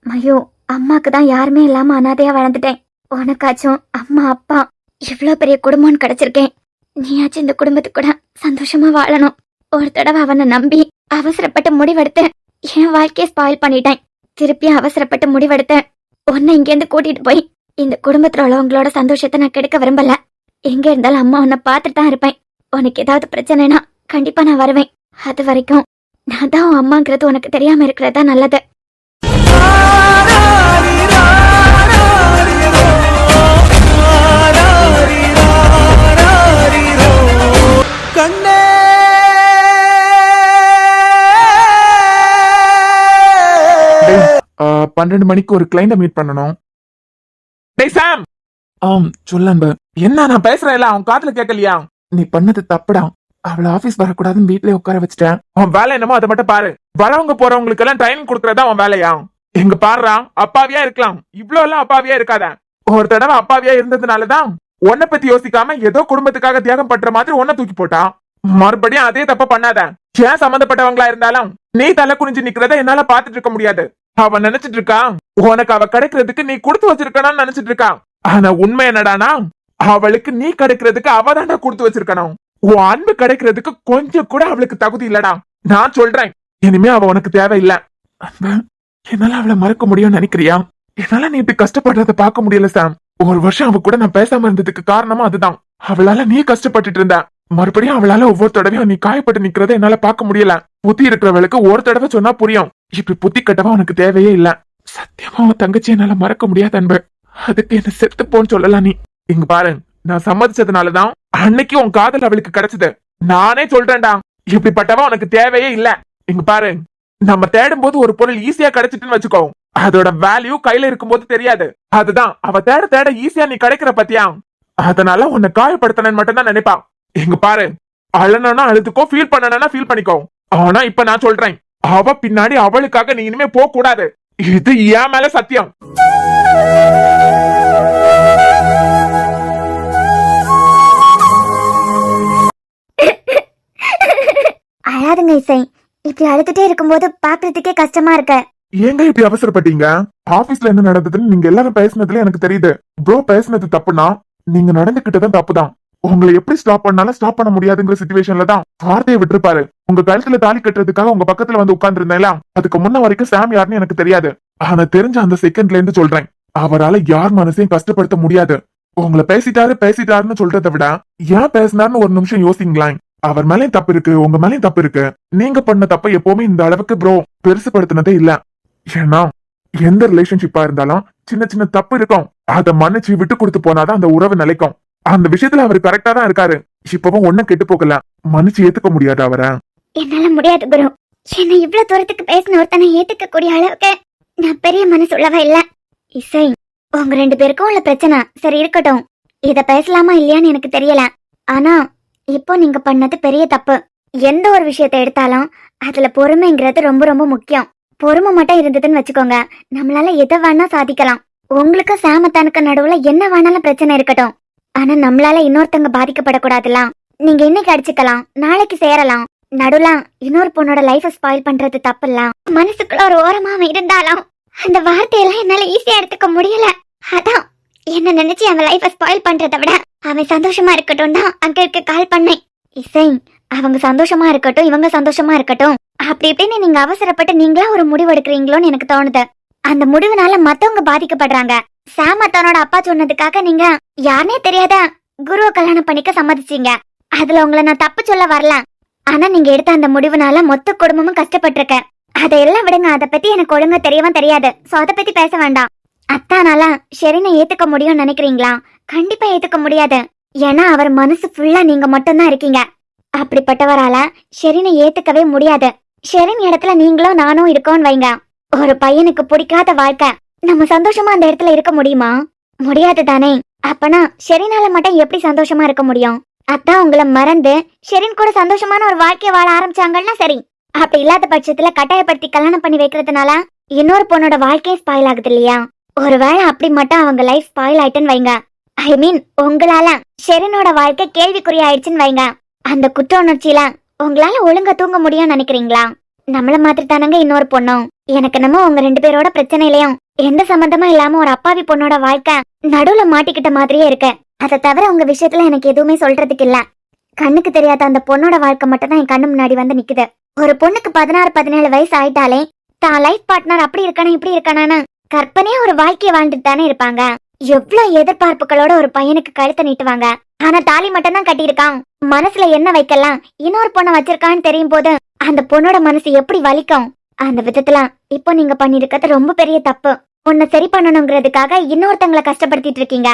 D: மயு, அம்மாக்கு தான் யாருமே இல்லாம அனாதையா வளர்ந்துட்டேன். உனக்காச்சும் அம்மா அப்பா இவ்வளவு பெரிய குடும்பம்னு கிடைச்சிருக்கேன். நீயாச்சும் இந்த குடும்பத்துக்கு கூட சந்தோஷமா வாழணும். ஒரு தடவை அவனை நம்பி அவசரப்பட்டு முடிவெடுத்து என் வாழ்க்கையை ஸ்பாயில் பண்ணிட்டேன். திருப்பி அவசரப்பட்டு முடிவெடுத்து உன்னை இங்கேருந்து கூட்டிட்டு போய் இந்த குடும்பத்துல உள்ளவங்களோட சந்தோஷத்தை நான் கெடுக்க விரும்பல. எங்க இருந்தாலும் அம்மா உன்னை பார்த்துட்டு தான் இருப்பேன். உனக்கு ஏதாவது பிரச்சனைனா கண்டிப்பா நான் வருவேன். அது வரைக்கும் நான் தான் உன் அம்மாங்கிறது உனக்கு தெரியாம இருக்கிறதா நல்லது.
A: கண்ணே
B: 12 மணிக்கு ஒரு கிளைண்ட மீட் பண்ணணும். டேய் சாம். சொல்லு. என்ன நான் பேசுறேன்ல, அவன் காதுல கேட்கலையா? நீ பண்ணது தப்புடா. அவளை ஆபீஸ் வரக்கூடாதுன்னு வீட்லயே உட்கார வச்சுட்டேன். அவன் வேலை என்னமோ அதை மட்டும் பாரு. வரவங்க போறவங்களுக்கு எல்லாம் ட்ரைனிங் கொடுக்கறதா அவன் வேலையா? எங்க பாருடா, அப்பாவியா இருக்கலாம், இவ்ளோ எல்லாம் அப்பாவியா இருக்காத. ஒரு தடவை அப்பாவியா இருந்ததுனாலதான் உன்னை பத்தி யோசிக்காம ஏதோ குடும்பத்துக்காக தியாகம் பண்ற மாதிரி உன்னை தூக்கி போட்டான். மறுபடியும் அதே தப்ப பண்ணாத. ஏன் சம்பந்தப்பட்டவங்களா இருந்தாலும் நீ தலை குனிஞ்சு நிக்கிறத என்னால பாத்துட்டு இருக்க முடியாது. அவன் நினைச்சிட்டு இருக்கான் உனக்கு அவ கிடைக்கிறதுக்கு நீ கொடுத்து வச்சிருக்கணும்னு நினைச்சிட்டு இருக்கான். ஆனா உண்மை என்னடானா, அவளுக்கு நீ கிடைக்கிறதுக்கு அவதான்டா கொடுத்து வச்சிருக்கணும். உன் அன்பு கிடைக்கிறதுக்கு கொஞ்சம் கூட அவளுக்கு தகுதி இல்லடா. நான் சொல்றேன், இனிமே அவ உனக்கு தேவையில்லை. என்னால அவளை மறக்க முடியும்னு நினைக்கிறியா? என்னால நீ இப்படி கஷ்டப்படுறத பார்க்க முடியல சாம். ஒரு வருஷம் அவ கூட நான் பேசாம இருந்ததுக்கு காரணமா அதுதான். அவளால நீ கஷ்டப்பட்டுட்டு இருந்த, மறுபடியும் அவளால ஒவ்வொரு தடவையும் நீ காயப்பட்டு நிக்கிறத என்னால பார்க்க முடியல. புத்தி இருக்கிறவளுக்கு ஒரு தடவை சொன்னா புரியும். இப்படி புத்தி கட்டவா உனக்கு தேவையே இல்ல. சத்தியமா உன் தங்கச்சி என்னால மறக்க முடியாத அன்பு. அதுக்கு என்ன செத்து போன்னு சொல்லலாம் நீ. இங்க பாரு, நான் சம்மதிச்சதுனாலதான் அன்னைக்கு உன் காதல் அவளுக்கு கிடைச்சது. நானே சொல்றேன்டா, இப்படிப்பட்டவா உனக்கு தேவையே இல்ல. இங்க பாரு, நம்ம தேடும் போது ஒரு பொருள் ஈஸியா கிடைச்சிட்டுன்னு வச்சுக்கோ, அதோட வேல்யூ கையில இருக்கும்போது தெரியாது. அதுதான் அவ தேட தேட ஈஸியா நீ கிடைக்கிற பத்தியா. அதனால உன்னை காயப்படுத்தணும்னு மட்டும் தான் நினைப்பான். இங்க பாரு, அழனா அழுதுக்கோ, ஃபீல் பண்ணனா ஃபீல் பண்ணிக்கோ. ஆனா இப்ப நான் சொல்றேன், அவ பின்னாடி அவளுக்காக நீ இனிமே போக கூடாது. இது ஏன் மேல சத்தியம்.
D: அழாதுங்க இசை. இப்படி அழுதுட்டே இருக்கும்போது பாக்குறதுக்கே கஷ்டமா இருக்கு.
C: ஏங்க இப்படி அவசரப்பட்டீங்க? ஆபீஸ்ல என்ன நடந்ததுன்னு நீங்க எல்லாரும் பேசினதுல எனக்கு தெரியுது. ப்ரோ பேசினது தப்புனா நீங்க நடந்துகிட்டதான் தப்புதான். உங்களை எப்படி ஸ்டாப் பண்ணாலும் ஸ்டாப் பண்ண முடியாதுங்கிற சிச்சுவேஷன்ல தான் வார்த்தையை விட்டுருப்பாரு. உங்க கழுத்துல தாலி கட்டுறதுக்காக உங்க பக்கத்துல வந்து உட்கார்ந்து இருந்தேன். அதுக்கு முன்ன வரைக்கும் சாம் யாருன்னு எனக்கு தெரியாது. ஆனா தெரிஞ்ச அந்த செகண்ட்ல இருந்து சொல்றேன், அவரால யார் மனசையும் கஷ்டப்படுத்த முடியாது. உங்களை பேசிட்டாருன்னு சொல்றதை விட ஏன் பேசினாருன்னு ஒரு நிமிஷம் யோசிங்களேன். அவர் மேலேயும் தப்பு இருக்கு, உங்க மேலேயும் தப்பு இருக்கு. நீங்க பண்ண தப்ப எப்பவுமே இந்த அளவுக்கு ப்ரோ பெருசுபடுத்தினதே இல்ல. ஏன்னா எந்த ரிலேஷன்ஷிப்பா இருந்தாலும் சின்ன சின்ன தப்பு இருக்கும். அதை மன்னிச்சு விட்டு கொடுத்து போனாதான் அந்த உறவு நிலைக்கும். அந்த விஷயத்துல அவர் கரெக்டா தான் இருக்காரு. இப்பவும் ஒன்னும் கெட்டு போகல. மன்னிச்சு ஏத்துக்க முடியாது அவரை.
D: என்னால முடியாது குரு. என்ன இவ்வளவு தூரத்துக்கு பேசின ஒருத்தனை ஏத்துக்க கூடிய அளவுக்கு நான் பெரிய மனசு உள்ளவா இல்ல. இசை, உங்க 2 பேருக்கும் உள்ள பிரச்சனை சரி இருக்கட்டும். இத பேசலாமா இல்லையான்னு எனக்கு தெரியல. ஆனா இப்போ நீங்க பண்ணது பெரிய தப்பு. எந்த ஒரு விஷயத்தை எடுத்தாலும் அதுல பொறுமைங்கிறது ரொம்ப ரொம்ப முக்கியம். பொறுமை மட்டும் இருந்ததுன்னு வச்சுக்கோங்க, நம்மளால எதை வேணா சாதிக்கலாம். உங்களுக்கு சாமத்தானுக்கு நடுவுல என்ன வேணாலும் பிரச்சனை இருக்கட்டும், ஆனா நம்மளால இன்னொருத்தங்க பாதிக்கப்படக்கூடாதுலாம். நீங்க இன்னைக்கு அடிச்சுக்கலாம், நாளைக்கு சேரலாம். நடுவுல இன்னொரு பொண்ணோட லைஃப ஸ்பாயில் பண்றது தப்புலாம். மனசுக்குள்ள ஒரு ஓரமா இருந்தாலும் அந்த வார்த்தையெல்லாம் என்னால ஈஸியா எடுத்துக்க முடியல. அதான் என்ன நினைச்சு அவன் லைஃப ஸ்பாயில் பண்றதை விட அவன் சந்தோஷமா இருக்கட்டும் தான் அங்கிருக்கு கால் பண்ணேன். இசை, அவங்க சந்தோஷமா இருக்கட்டும், இவங்க சந்தோஷமா இருக்கட்டும், அப்படி இப்படின்னு நீங்க அவசரப்பட்டு நீங்களா ஒரு முடிவு எடுக்கிறீங்களோன்னு எனக்கு தோணுது. அந்த முடிவுனால மத்தவங்க பாதிக்கப்படுறாங்க. சாம தன்னோட அப்பா சொன்னதுக்காக நீங்க யாருனே தெரியாத குருவை கல்யாணம் பண்ணிக்க சம்மதிச்சீங்க. அதுல உங்களை நான் தப்பு சொல்ல வரல. ஆனா நீங்க எடுத்த அந்த முடிவுனால மொத்த குடும்பமும் கஷ்டப்பட்டிருக்க. அதையெல்லாம் விடுங்க, அதை பத்தி எனக்கு ஒழுங்கா தெரியவும் தெரியாது. சோ அதை பத்தி பேச வேண்டாம். அத்தானால ஷெரினை ஏத்துக்க முடியும்னு நினைக்கிறீங்களா? கண்டிப்பா ஏத்துக்க முடியாது. ஏன்னா அவர் மனசு ஃபுல்லா நீங்க மட்டும்தான் இருக்கீங்க. அப்படிப்பட்டவரால ஷெரினை ஏத்துக்கவே முடியாது. ஷெரின் இடத்துல நீங்களும் நானும் இருக்கோன்னு வைங்க. ஒரு பையனுக்கு பிடிக்காத வாழ்க்கை நம்ம சந்தோஷமா அந்த இடத்துல இருக்க முடியுமா? முடியாது தானே. அப்பனா ஷெரினால மட்டும் எப்படி சந்தோஷமா இருக்க முடியும்? அதான் உங்களை மறந்து ஷெரின் கூட சந்தோஷமான ஒரு வாழ்க்கைய வாழ ஆரம்பிச்சாங்கன்னா சரி. அப்படி இல்லாத பட்சத்துல கட்டாயப்படுத்தி கல்யாணம் பண்ணி வைக்கிறதுனால இன்னொரு பொண்ணோட வாழ்க்கையே ஸ்பாயில் ஆகுது இல்லையா? ஒருவேளை அப்படி மட்டும் அவங்க லைஃப் ஸ்பாயில் ஆயிட்டுன்னு வைங்க, ஐ மீன் உங்களால ஷெரினோட வாழ்க்கை கேள்விக்குறி ஆயிடுச்சுன்னு வைங்க, அந்த குற்ற உணர்ச்சியில உங்களால ஒழுங்கா தூங்க முடியும்னு நினைக்கிறீங்களா? நம்மள மாதிரி தானங்க இன்னொரு பொண்ணும். எனக்கு நம்ம உங்க 2 பேரோட பிரச்சனையிலயும் எந்த சம்பந்தமா இல்லாம ஒரு அப்பாவி பொண்ணோட வாழ்க்கை நடுவுல மாட்டிக்கிட்ட மாதிரியே இருக்கு. அதை தவிர உங்க விஷயத்துல எனக்கு எதுவுமே சொல்றதுக்கு இல்ல. கண்ணுக்கு தெரியாத அந்த பொண்ணோட வாழ்க்கை மட்டும் தான் என் கண்ணு முன்னாடி வந்து நிக்குது. ஒரு பொண்ணுக்கு 16-17 வயசு ஆயிட்டாலே தான் லைஃப் பார்ட்னர் அப்படி இருக்கானே இப்படி இருக்கானு கற்பனையா ஒரு வாழ்க்கைய வாழ்ந்துட்டு தானே இருப்பாங்க. எவ்வளவு எதிர்பார்ப்புகளோட ஒரு பையனுக்கு கழுத்தை நீட்டுவாங்க. ஆனா தாலி மட்டும் தான் கட்டியிருக்கான். மனசுல என்ன வைக்கலாம், இன்னொரு பொண்ணை வச்சிருக்கான்னு தெரியும் போது அந்த பொண்ணோட மனசு எப்படி வலிக்கும். அந்த விதத்துல இப்போ நீங்க பண்ணிருக்கிறது ரொம்ப பெரிய தப்பு. உன்னை சரி பண்ணணுங்கிறதுக்காக இன்னொருத்தங்களை கஷ்டப்படுத்திட்டு இருக்கீங்க.